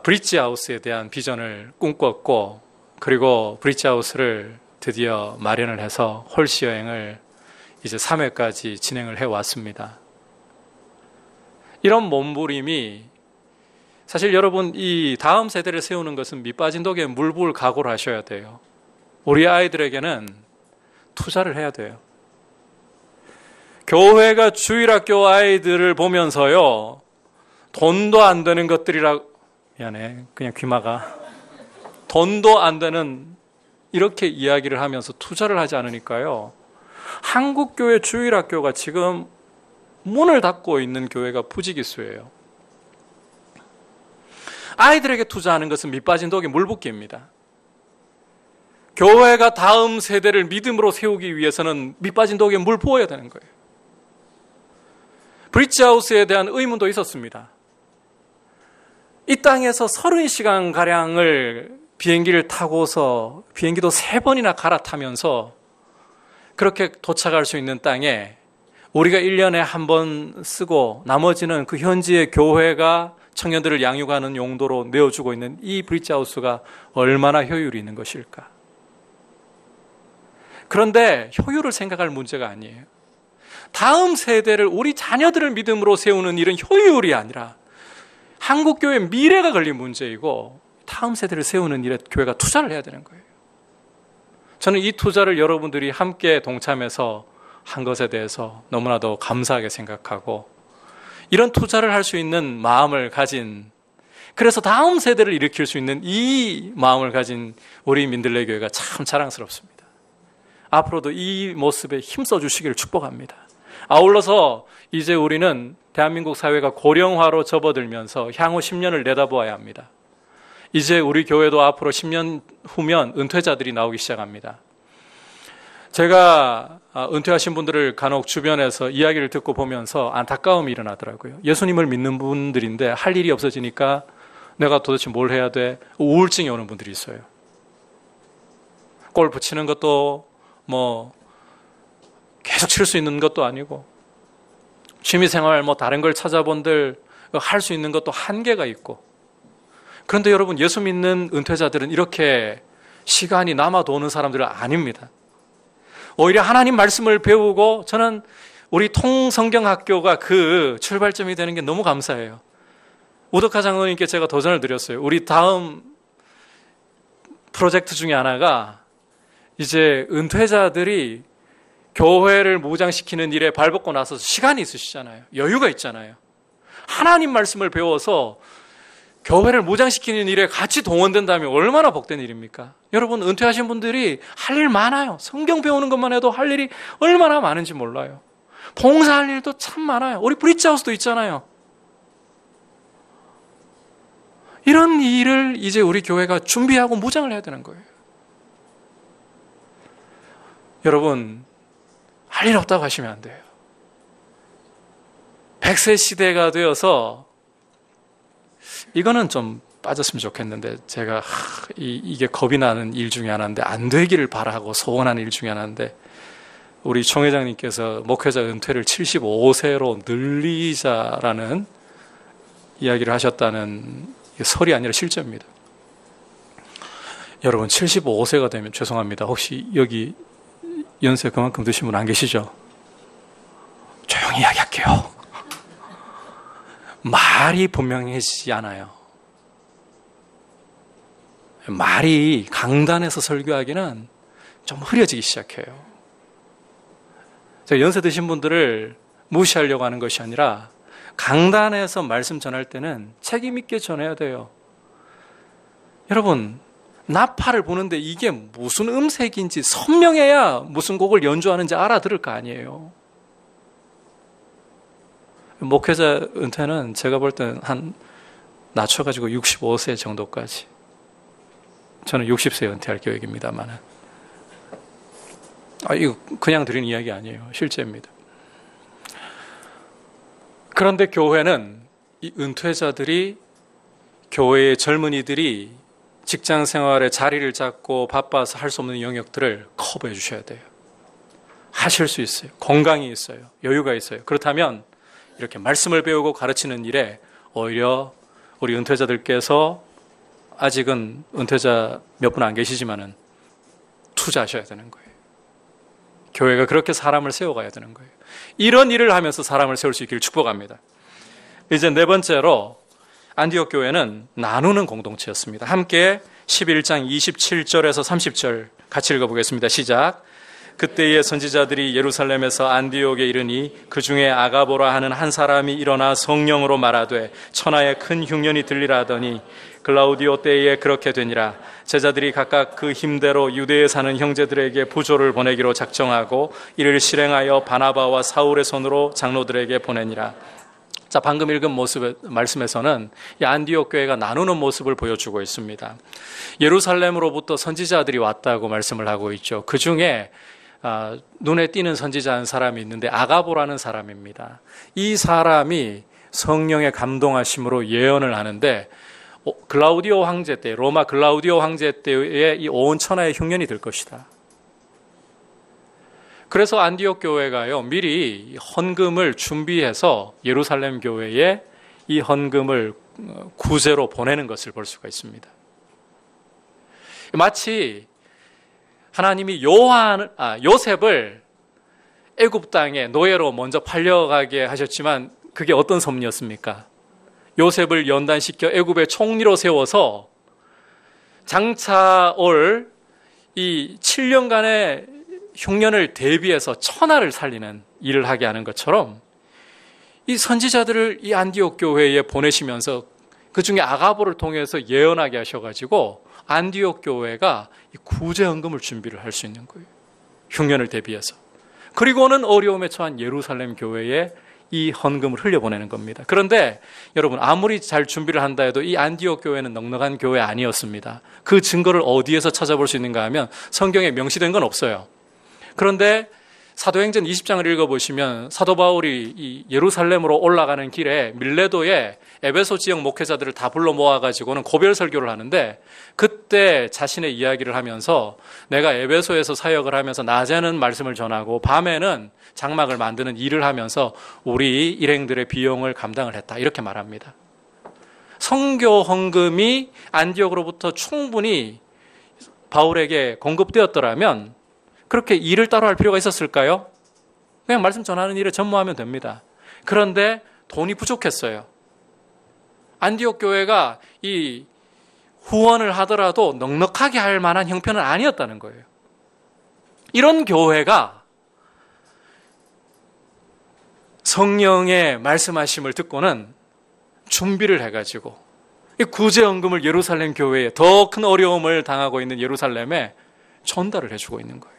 브릿지하우스에 대한 비전을 꿈꿨고 그리고 브릿지하우스를 드디어 마련을 해서 홀시 여행을 이제 3회까지 진행을 해왔습니다. 이런 몸부림이 사실 여러분 이 다음 세대를 세우는 것은 밑빠진 독에 물 부을 각오를 하셔야 돼요. 우리 아이들에게는 투자를 해야 돼요. 교회가 주일학교 아이들을 보면서요, 돈도 안 되는 것들이라, 미안해, 그냥 귀마가. 돈도 안 되는 이렇게 이야기를 하면서 투자를 하지 않으니까요. 한국교회 주일학교가 지금 문을 닫고 있는 교회가 부지기수예요. 아이들에게 투자하는 것은 밑빠진 독에 물 붓기입니다. 교회가 다음 세대를 믿음으로 세우기 위해서는 밑빠진 독에 물 부어야 되는 거예요. 브릿지하우스에 대한 의문도 있었습니다. 이 땅에서 30시간가량을 비행기를 타고서 비행기도 3번이나 갈아타면서 그렇게 도착할 수 있는 땅에 우리가 1년에 한 번 쓰고 나머지는 그 현지의 교회가 청년들을 양육하는 용도로 내어주고 있는 이 브릿지하우스가 얼마나 효율이 있는 것일까? 그런데 효율을 생각할 문제가 아니에요. 다음 세대를, 우리 자녀들을 믿음으로 세우는 일은 효율이 아니라 한국교회의 미래가 걸린 문제이고 다음 세대를 세우는 일에 교회가 투자를 해야 되는 거예요. 저는 이 투자를 여러분들이 함께 동참해서 한 것에 대해서 너무나도 감사하게 생각하고, 이런 투자를 할 수 있는 마음을 가진, 그래서 다음 세대를 일으킬 수 있는 이 마음을 가진 우리 민들레 교회가 참 자랑스럽습니다. 앞으로도 이 모습에 힘써 주시기를 축복합니다. 아울러서 이제 우리는 대한민국 사회가 고령화로 접어들면서 향후 10년을 내다보아야 합니다. 이제 우리 교회도 앞으로 10년 후면 은퇴자들이 나오기 시작합니다. 제가 은퇴하신 분들을 간혹 주변에서 이야기를 듣고 보면서 안타까움이 일어나더라고요. 예수님을 믿는 분들인데 할 일이 없어지니까 내가 도대체 뭘 해야 돼? 우울증이 오는 분들이 있어요. 골프 치는 것도 뭐 계속 칠 수 있는 것도 아니고, 취미생활 뭐 다른 걸 찾아본들 할 수 있는 것도 한계가 있고. 그런데 여러분, 예수 믿는 은퇴자들은 이렇게 시간이 남아 도는 사람들은 아닙니다. 오히려 하나님 말씀을 배우고, 저는 우리 통성경학교가 그 출발점이 되는 게 너무 감사해요. 우덕하 장로님께 제가 도전을 드렸어요. 우리 다음 프로젝트 중에 하나가 이제 은퇴자들이 교회를 무장시키는 일에 발벗고 나서 시간이 있으시잖아요. 여유가 있잖아요. 하나님 말씀을 배워서 교회를 무장시키는 일에 같이 동원된다면 얼마나 복된 일입니까? 여러분, 은퇴하신 분들이 할 일 많아요. 성경 배우는 것만 해도 할 일이 얼마나 많은지 몰라요. 봉사할 일도 참 많아요. 우리 브릿지하우스도 있잖아요. 이런 일을 이제 우리 교회가 준비하고 무장을 해야 되는 거예요. 여러분, 할 일 없다고 하시면 안 돼요. 100세 시대가 되어서, 이거는 좀 빠졌으면 좋겠는데, 제가 이게 겁이 나는 일 중에 하나인데, 안 되기를 바라고 소원하는 일 중에 하나인데, 우리 총회장님께서 목회자 은퇴를 75세로 늘리자라는 이야기를 하셨다는 설이 아니라 실제입니다. 여러분, 75세가 되면, 죄송합니다, 혹시 여기 연세 그만큼 드신 분 안 계시죠? 조용히 이야기할게요. 말이 분명해지지 않아요. 말이 강단에서 설교하기는 좀 흐려지기 시작해요. 제가 연세 드신 분들을 무시하려고 하는 것이 아니라, 강단에서 말씀 전할 때는 책임 있게 전해야 돼요. 여러분, 나팔을 부는데 이게 무슨 음색인지 선명해야 무슨 곡을 연주하는지 알아들을 거 아니에요. 목회자 은퇴는 제가 볼 때는 한 낮춰가지고 65세 정도까지. 저는 60세 은퇴할 계획입니다만, 이거 그냥 드리는 이야기 아니에요. 실제입니다. 그런데 교회는 이 은퇴자들이, 교회의 젊은이들이 직장 생활에 자리를 잡고 바빠서 할 수 없는 영역들을 커버해 주셔야 돼요. 하실 수 있어요. 건강이 있어요. 여유가 있어요. 그렇다면 이렇게 말씀을 배우고 가르치는 일에 오히려 우리 은퇴자들께서, 아직은 은퇴자 몇 분 안 계시지만은 투자하셔야 되는 거예요. 교회가 그렇게 사람을 세워가야 되는 거예요. 이런 일을 하면서 사람을 세울 수 있기를 축복합니다. 이제 네 번째로, 안디옥 교회는 나누는 공동체였습니다. 함께 11장 27절에서 30절 같이 읽어보겠습니다. 시작. 그때의 선지자들이 예루살렘에서 안디옥에 이르니 그 중에 아가보라 하는 한 사람이 일어나 성령으로 말하되 천하에 큰 흉년이 들리라 하더니 글라우디오 때에 그렇게 되니라. 제자들이 각각 그 힘대로 유대에 사는 형제들에게 부조를 보내기로 작정하고 이를 실행하여 바나바와 사울의 손으로 장로들에게 보내니라. 자, 방금 읽은 말씀에서는 이 안디옥 교회가 나누는 모습을 보여주고 있습니다. 예루살렘으로부터 선지자들이 왔다고 말씀을 하고 있죠. 그 중에 눈에 띄는 선지자 한 사람이 있는데 아가보라는 사람입니다. 이 사람이 성령의 감동하심으로 예언을 하는데, 글라우디오 황제 때, 로마 글라우디오 황제 때에 이 온 천하에 흉년이 들 것이다. 그래서 안디옥 교회가요, 미리 헌금을 준비해서 예루살렘 교회에 이 헌금을 구제로 보내는 것을 볼 수가 있습니다. 마치 하나님이 요셉을 애굽 땅에 노예로 먼저 팔려가게 하셨지만 그게 어떤 섭리였습니까? 요셉을 연단시켜 애굽의 총리로 세워서 장차 올 이 7년간의 흉년을 대비해서 천하를 살리는 일을 하게 하는 것처럼 이 선지자들을 이 안디옥 교회에 보내시면서 그 중에 아가보를 통해서 예언하게 하셔가지고 안디옥 교회가 구제헌금을 준비를 할 수 있는 거예요. 흉년을 대비해서. 그리고는 어려움에 처한 예루살렘 교회에 이 헌금을 흘려보내는 겁니다. 그런데 여러분 아무리 잘 준비를 한다 해도 이 안디옥 교회는 넉넉한 교회 아니었습니다. 그 증거를 어디에서 찾아볼 수 있는가 하면 성경에 명시된 건 없어요. 그런데 사도행전 20장을 읽어보시면 사도 바울이 이 예루살렘으로 올라가는 길에 밀레도에 에베소 지역 목회자들을 다 불러 모아가지고는 고별 설교를 하는데 그때 자신의 이야기를 하면서 내가 에베소에서 사역을 하면서 낮에는 말씀을 전하고 밤에는 장막을 만드는 일을 하면서 우리 일행들의 비용을 감당을 했다. 이렇게 말합니다. 선교 헌금이 안디옥으로부터 충분히 바울에게 공급되었더라면 그렇게 일을 따로 할 필요가 있었을까요? 그냥 말씀 전하는 일에 전무하면 됩니다. 그런데 돈이 부족했어요. 안디옥 교회가 이 후원을 하더라도 넉넉하게 할 만한 형편은 아니었다는 거예요. 이런 교회가 성령의 말씀하심을 듣고는 준비를 해가지고 이 구제헌금을 예루살렘 교회에 더 큰 어려움을 당하고 있는 예루살렘에 전달을 해주고 있는 거예요.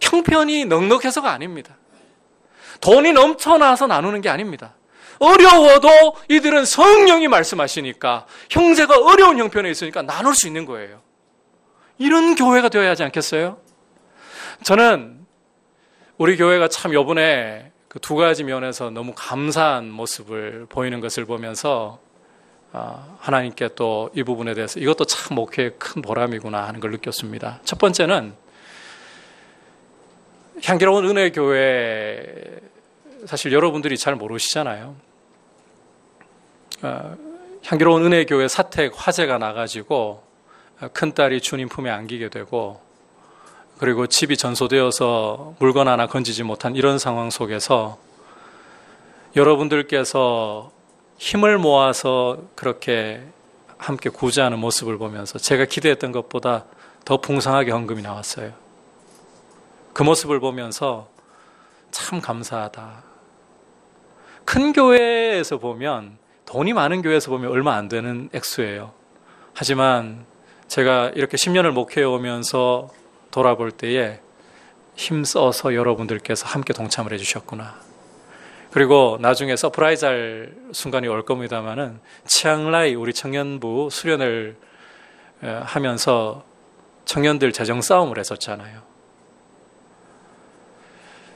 형편이 넉넉해서가 아닙니다. 돈이 넘쳐나서 나누는 게 아닙니다. 어려워도 이들은 성령이 말씀하시니까 형제가 어려운 형편에 있으니까 나눌 수 있는 거예요. 이런 교회가 되어야 하지 않겠어요? 저는 우리 교회가 참 이번에 그 두 가지 면에서 너무 감사한 모습을 보이는 것을 보면서 하나님께 또 이 부분에 대해서 이것도 참 목회의 큰 보람이구나 하는 걸 느꼈습니다. 첫 번째는 향기로운 은혜교회 사실 여러분들이 잘 모르시잖아요. 향기로운 은혜교회 사택 화재가 나가지고 큰딸이 주님 품에 안기게 되고 그리고 집이 전소되어서 물건 하나 건지지 못한 이런 상황 속에서 여러분들께서 힘을 모아서 그렇게 함께 구제하는 모습을 보면서 제가 기대했던 것보다 더 풍성하게 헌금이 나왔어요. 그 모습을 보면서 참 감사하다. 큰 교회에서 보면 돈이 많은 교회에서 보면 얼마 안 되는 액수예요. 하지만 제가 이렇게 10년을 목회해 오면서 돌아볼 때에 힘써서 여러분들께서 함께 동참을 해주셨구나. 그리고 나중에 서프라이즈 할 순간이 올 겁니다만은 치앙라이 우리 청년부 수련을 하면서 청년들 재정 싸움을 했었잖아요.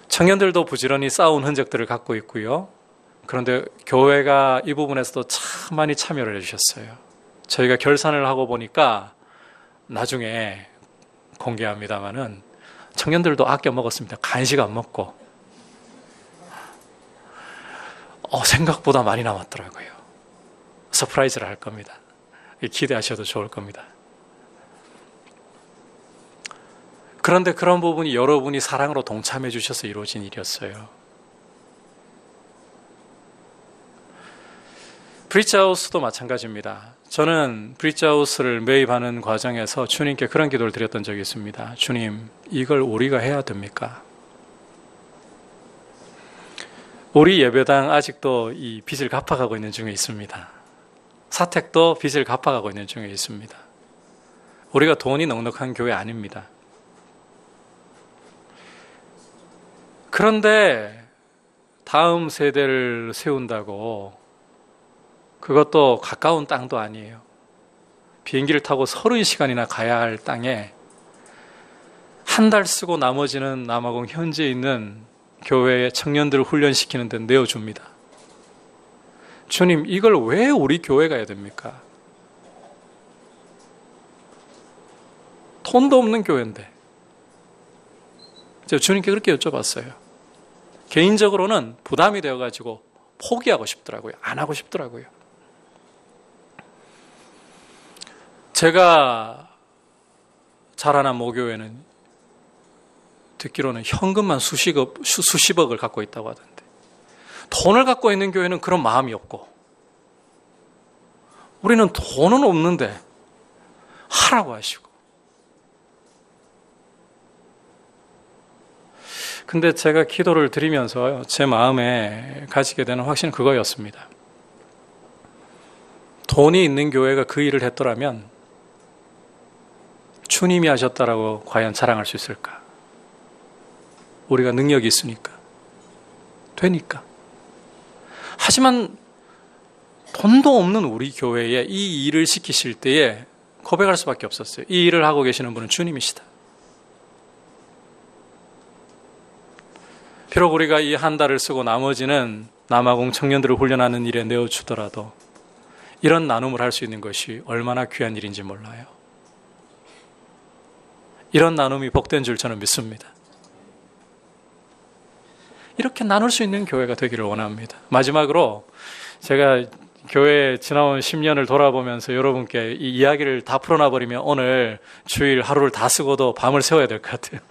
청년들도 부지런히 싸운 흔적들을 갖고 있고요. 그런데 교회가 이 부분에서도 참 많이 참여를 해주셨어요. 저희가 결산을 하고 보니까 나중에 공개합니다마는 청년들도 아껴 먹었습니다. 간식 안 먹고. 생각보다 많이 남았더라고요. 서프라이즈를 할 겁니다. 기대하셔도 좋을 겁니다. 그런데 그런 부분이 여러분이 사랑으로 동참해 주셔서 이루어진 일이었어요. 브리츠하우스도 마찬가지입니다. 저는 브리츠하우스를 매입하는 과정에서 주님께 그런 기도를 드렸던 적이 있습니다. 주님, 이걸 우리가 해야 됩니까? 우리 예배당 아직도 이 빚을 갚아가고 있는 중에 있습니다. 사택도 빚을 갚아가고 있는 중에 있습니다. 우리가 돈이 넉넉한 교회 아닙니다. 그런데 다음 세대를 세운다고 그것도 가까운 땅도 아니에요. 비행기를 타고 30시간이나 가야 할 땅에 한 달 쓰고 나머지는 남아공 현지에 있는 교회의 청년들을 훈련시키는 데 내어줍니다. 주님, 이걸 왜 우리 교회가 해야 됩니까? 돈도 없는 교회인데. 제가 주님께 그렇게 여쭤봤어요. 개인적으로는 부담이 되어가지고 포기하고 싶더라고요. 안 하고 싶더라고요. 제가 자라난 모교회는 듣기로는 현금만 수십억을 갖고 있다고 하던데, 돈을 갖고 있는 교회는 그런 마음이 없고, 우리는 돈은 없는데 하라고 하시고. 근데 제가 기도를 드리면서 제 마음에 가지게 되는 확신은 그거였습니다. 돈이 있는 교회가 그 일을 했더라면 주님이 하셨다라고 과연 자랑할 수 있을까? 우리가 능력이 있으니까, 되니까. 하지만 돈도 없는 우리 교회에 이 일을 시키실 때에 고백할 수밖에 없었어요. 이 일을 하고 계시는 분은 주님이시다. 비록 우리가 이 한 달을 쓰고 나머지는 남아공 청년들을 훈련하는 일에 내어주더라도 이런 나눔을 할 수 있는 것이 얼마나 귀한 일인지 몰라요. 이런 나눔이 복된 줄 저는 믿습니다. 이렇게 나눌 수 있는 교회가 되기를 원합니다. 마지막으로 제가 교회 지나온 10년을 돌아보면서 여러분께 이 이야기를 다 풀어놔버리면 오늘 주일 하루를 다 쓰고도 밤을 새워야 될 것 같아요.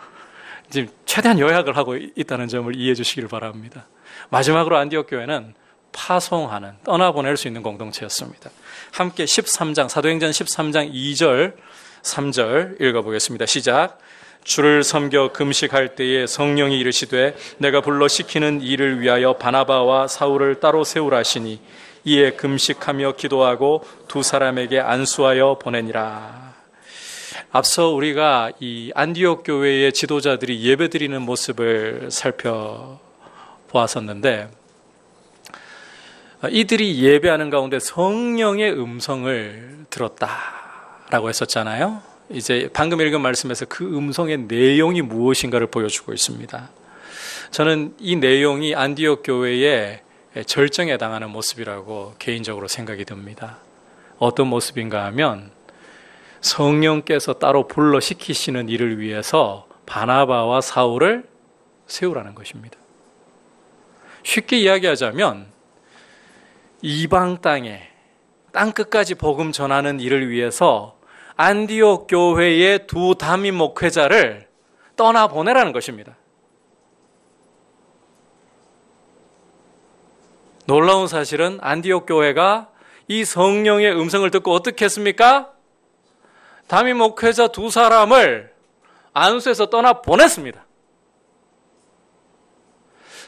지금 최대한 요약을 하고 있다는 점을 이해해 주시길 바랍니다. 마지막으로 안디옥 교회는 파송하는, 떠나보낼 수 있는 공동체였습니다. 함께 13장, 사도행전 13장 2절, 3절 읽어보겠습니다. 시작. 주를 섬겨 금식할 때에 성령이 이르시되 내가 불러 시키는 일을 위하여 바나바와 사울을 따로 세우라 하시니 이에 금식하며 기도하고 두 사람에게 안수하여 보내니라. 앞서 우리가 이 안디옥 교회의 지도자들이 예배드리는 모습을 살펴보았었는데, 이들이 예배하는 가운데 성령의 음성을 들었다라고 했었잖아요. 이제 방금 읽은 말씀에서 그 음성의 내용이 무엇인가를 보여주고 있습니다. 저는 이 내용이 안디옥 교회의 절정에 해당하는 모습이라고 개인적으로 생각이 듭니다. 어떤 모습인가 하면 성령께서 따로 불러 시키시는 일을 위해서 바나바와 사울을 세우라는 것입니다. 쉽게 이야기하자면 이방 땅에 땅끝까지 복음 전하는 일을 위해서 안디옥 교회의 두 담임 목회자를 떠나보내라는 것입니다. 놀라운 사실은 안디옥 교회가 이 성령의 음성을 듣고 어떻게 했습니까? 담임 목회자 두 사람을 안수해서 떠나보냈습니다.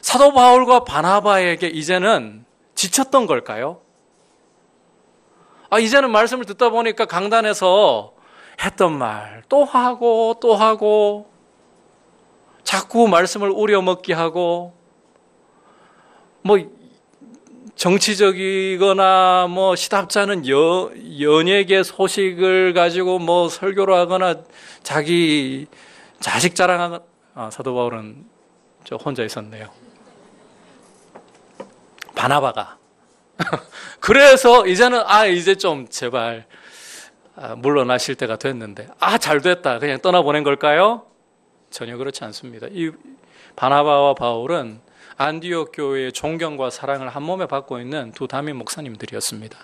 사도 바울과 바나바에게 이제는 지쳤던 걸까요? 이제는 말씀을 듣다 보니까 강단에서 했던 말 또 하고 또 하고 자꾸 말씀을 우려먹게 하고 정치적이거나 시답지 않은 연예계 소식을 가지고 설교를 하거나 자기 자식 자랑하거나. 사도 바울은 저 혼자 있었네요. 바나바가. 그래서 이제는 이제 좀 제발 물러나실 때가 됐는데 잘 됐다 그냥 떠나보낸 걸까요? 전혀 그렇지 않습니다. 이 바나바와 바울은 안디옥 교회의 존경과 사랑을 한 몸에 받고 있는 두 담임 목사님들이었습니다.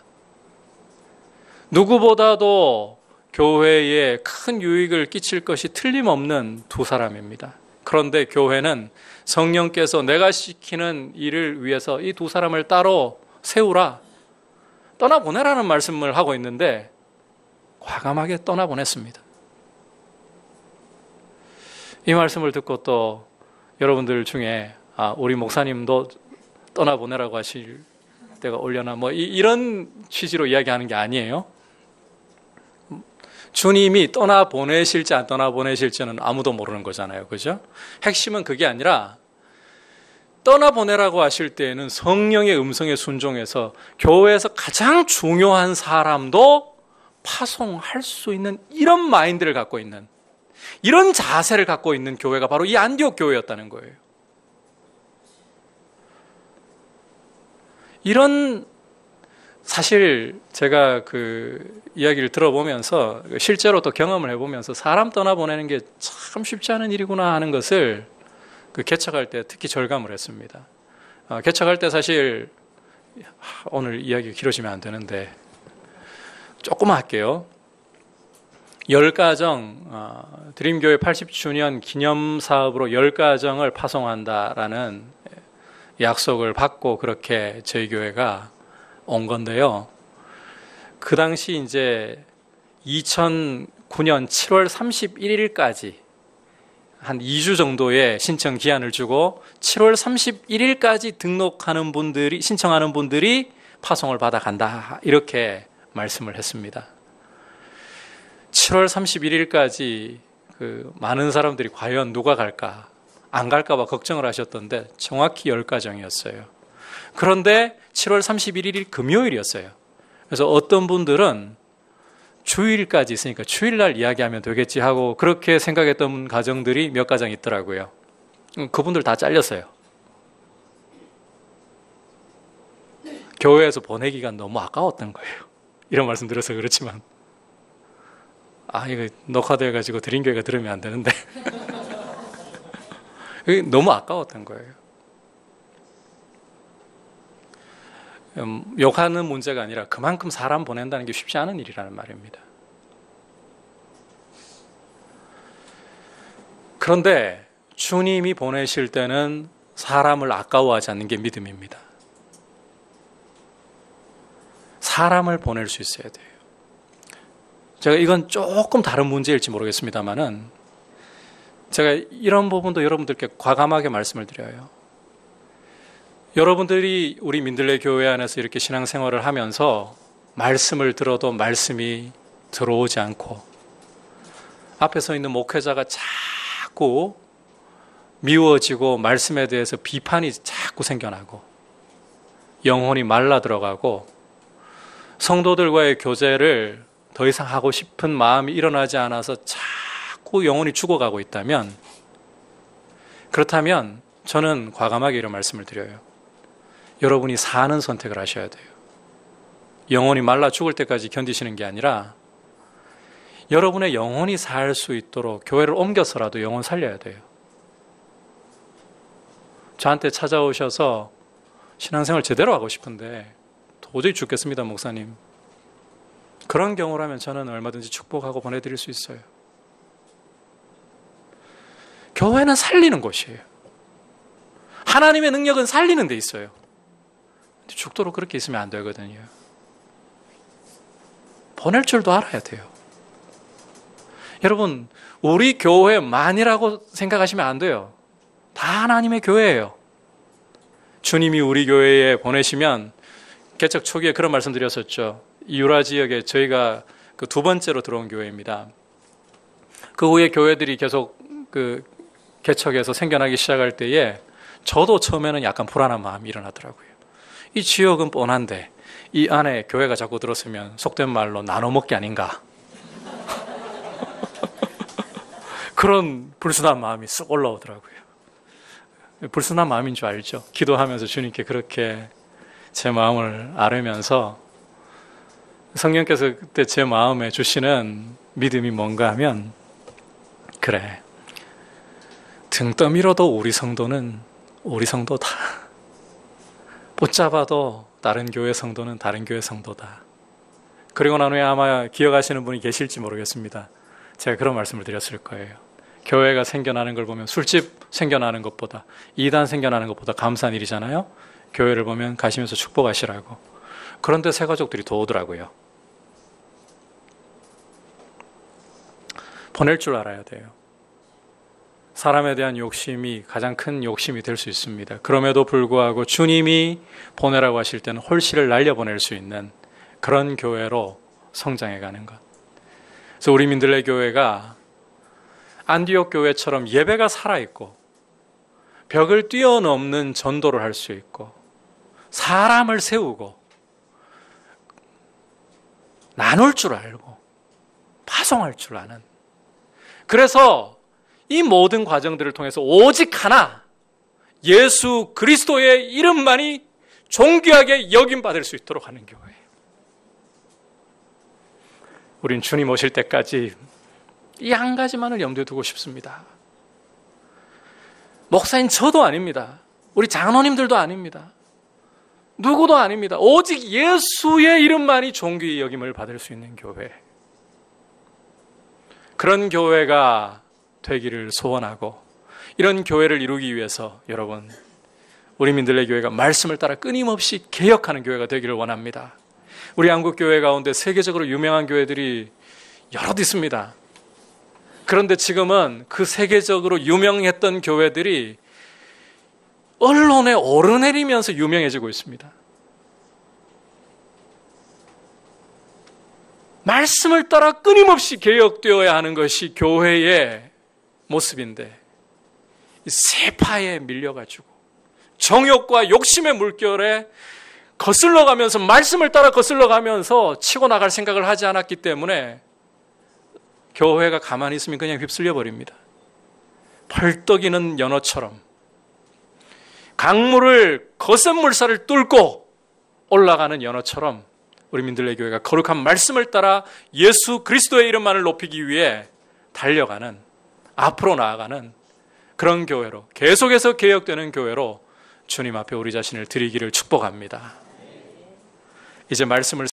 누구보다도 교회에 큰 유익을 끼칠 것이 틀림없는 두 사람입니다. 그런데 교회는 성령께서 내가 시키는 일을 위해서 이 두 사람을 따로 세우라, 떠나보내라는 말씀을 하고 있는데 과감하게 떠나보냈습니다. 이 말씀을 듣고 또 여러분들 중에 우리 목사님도 떠나보내라고 하실 때가 올려나 이런 취지로 이야기하는 게 아니에요. 주님이 떠나보내실지 안 떠나보내실지는 아무도 모르는 거잖아요. 그죠? 핵심은 그게 아니라 떠나보내라고 하실 때에는 성령의 음성에 순종해서 교회에서 가장 중요한 사람도 파송할 수 있는 이런 마인드를 갖고 있는, 이런 자세를 갖고 있는 교회가 바로 이 안디옥 교회였다는 거예요. 이런, 사실 제가 그 이야기를 들어보면서 실제로 또 경험을 해보면서 사람 떠나보내는 게 참 쉽지 않은 일이구나 하는 것을 그 개척할 때 특히 절감을 했습니다. 개척할 때 사실 오늘 이야기가 길어지면 안 되는데 조금만 할게요. 10가정, 드림교회 80주년 기념 사업으로 10가정을 파송한다라는 약속을 받고 그렇게 저희 교회가 온 건데요. 그 당시 이제 2009년 7월 31일까지 한 2주 정도의 신청 기한을 주고 7월 31일까지 등록하는 분들이, 신청하는 분들이 파송을 받아간다. 이렇게 말씀을 했습니다. 7월 31일까지 많은 사람들이 과연 누가 갈까? 안 갈까봐 걱정을 하셨던데 정확히 10가정이었어요. 그런데 7월 31일이 금요일이었어요. 그래서 어떤 분들은 주일까지 있으니까 주일날 이야기하면 되겠지 하고 그렇게 생각했던 가정들이 몇 가정 있더라고요. 그분들 다 잘렸어요. 교회에서 보내기가 너무 아까웠던 거예요. 이런 말씀 드려서 그렇지만 이거 녹화돼가지고 드림교회가 들으면 안 되는데 너무 아까웠던 거예요. 욕하는 문제가 아니라 그만큼 사람 보낸다는 게 쉽지 않은 일이라는 말입니다. 그런데 주님이 보내실 때는 사람을 아까워하지 않는 게 믿음입니다. 사람을 보낼 수 있어야 돼요. 제가 이건 조금 다른 문제일지 모르겠습니다만은 제가 이런 부분도 여러분들께 과감하게 말씀을 드려요. 여러분들이 우리 민들레 교회 안에서 이렇게 신앙생활을 하면서 말씀을 들어도 말씀이 들어오지 않고 앞에 서 있는 목회자가 자꾸 미워지고 말씀에 대해서 비판이 자꾸 생겨나고 영혼이 말라 들어가고 성도들과의 교제를 더 이상 하고 싶은 마음이 일어나지 않아서 자꾸 영혼이 죽어가고 있다면, 그렇다면 저는 과감하게 이런 말씀을 드려요. 여러분이 사는 선택을 하셔야 돼요. 영혼이 말라 죽을 때까지 견디시는 게 아니라 여러분의 영혼이 살 수 있도록 교회를 옮겨서라도 영혼 살려야 돼요. 저한테 찾아오셔서 신앙생활 제대로 하고 싶은데 도저히 죽겠습니다, 목사님. 그런 경우라면 저는 얼마든지 축복하고 보내드릴 수 있어요. 교회는 살리는 곳이에요. 하나님의 능력은 살리는 데 있어요. 죽도록 그렇게 있으면 안 되거든요. 보낼 줄도 알아야 돼요. 여러분, 우리 교회만이라고 생각하시면 안 돼요. 다 하나님의 교회예요. 주님이 우리 교회에 보내시면, 개척 초기에 그런 말씀 드렸었죠. 이 유라 지역에 저희가 그 두 번째로 들어온 교회입니다. 그 후에 교회들이 계속 개척해서 생겨나기 시작할 때에 저도 처음에는 약간 불안한 마음이 일어나더라고요. 이 지역은 뻔한데 이 안에 교회가 자꾸 들었으면 속된 말로 나눠먹기 아닌가. 그런 불순한 마음이 쑥 올라오더라고요. 불순한 마음인 줄 알죠. 기도하면서 주님께 그렇게 제 마음을 아뢰면서 성령께서 그때 제 마음에 주시는 믿음이 뭔가 하면, 그래, 등 떠밀어도 우리 성도는 우리 성도다. 붙잡아도 다른 교회 성도는 다른 교회 성도다. 그리고 난 후에 아마 기억하시는 분이 계실지 모르겠습니다. 제가 그런 말씀을 드렸을 거예요. 교회가 생겨나는 걸 보면 술집 생겨나는 것보다, 이단 생겨나는 것보다 감사한 일이잖아요. 교회를 보면 가시면서 축복하시라고. 그런데 새 가족들이 더 오더라고요. 보낼 줄 알아야 돼요. 사람에 대한 욕심이 가장 큰 욕심이 될 수 있습니다. 그럼에도 불구하고 주님이 보내라고 하실 때는 홀씨를 날려보낼 수 있는 그런 교회로 성장해가는 것. 그래서 우리 민들레 교회가 안디옥 교회처럼 예배가 살아있고 벽을 뛰어넘는 전도를 할 수 있고 사람을 세우고 나눌 줄 알고 파송할 줄 아는, 그래서 이 모든 과정들을 통해서 오직 하나, 예수 그리스도의 이름만이 존귀하게 여김받을 수 있도록 하는 교회예요. 우린 주님 오실 때까지 이 한 가지만을 염두에 두고 싶습니다. 목사인 저도 아닙니다. 우리 장로님들도 아닙니다. 누구도 아닙니다. 오직 예수의 이름만이 존귀히 여김을 받을 수 있는 교회. 그런 교회가 되기를 소원하고, 이런 교회를 이루기 위해서 여러분, 우리 민들레 교회가 말씀을 따라 끊임없이 개혁하는 교회가 되기를 원합니다. 우리 한국교회 가운데 세계적으로 유명한 교회들이 여럿 있습니다. 그런데 지금은 그 세계적으로 유명했던 교회들이 언론에 오르내리면서 유명해지고 있습니다. 말씀을 따라 끊임없이 개혁되어야 하는 것이 교회의 모습인데, 세파에 밀려가지고 정욕과 욕심의 물결에 거슬러가면서, 말씀을 따라 거슬러가면서 치고 나갈 생각을 하지 않았기 때문에 교회가 가만히 있으면 그냥 휩쓸려 버립니다. 펄떡이는 연어처럼 강물을, 거센 물살을 뚫고 올라가는 연어처럼 우리 민들레 교회가 거룩한 말씀을 따라 예수 그리스도의 이름만을 높이기 위해 달려가는, 앞으로 나아가는 그런 교회로, 계속해서 개혁되는 교회로 주님 앞에 우리 자신을 드리기를 축복합니다. 이제 말씀을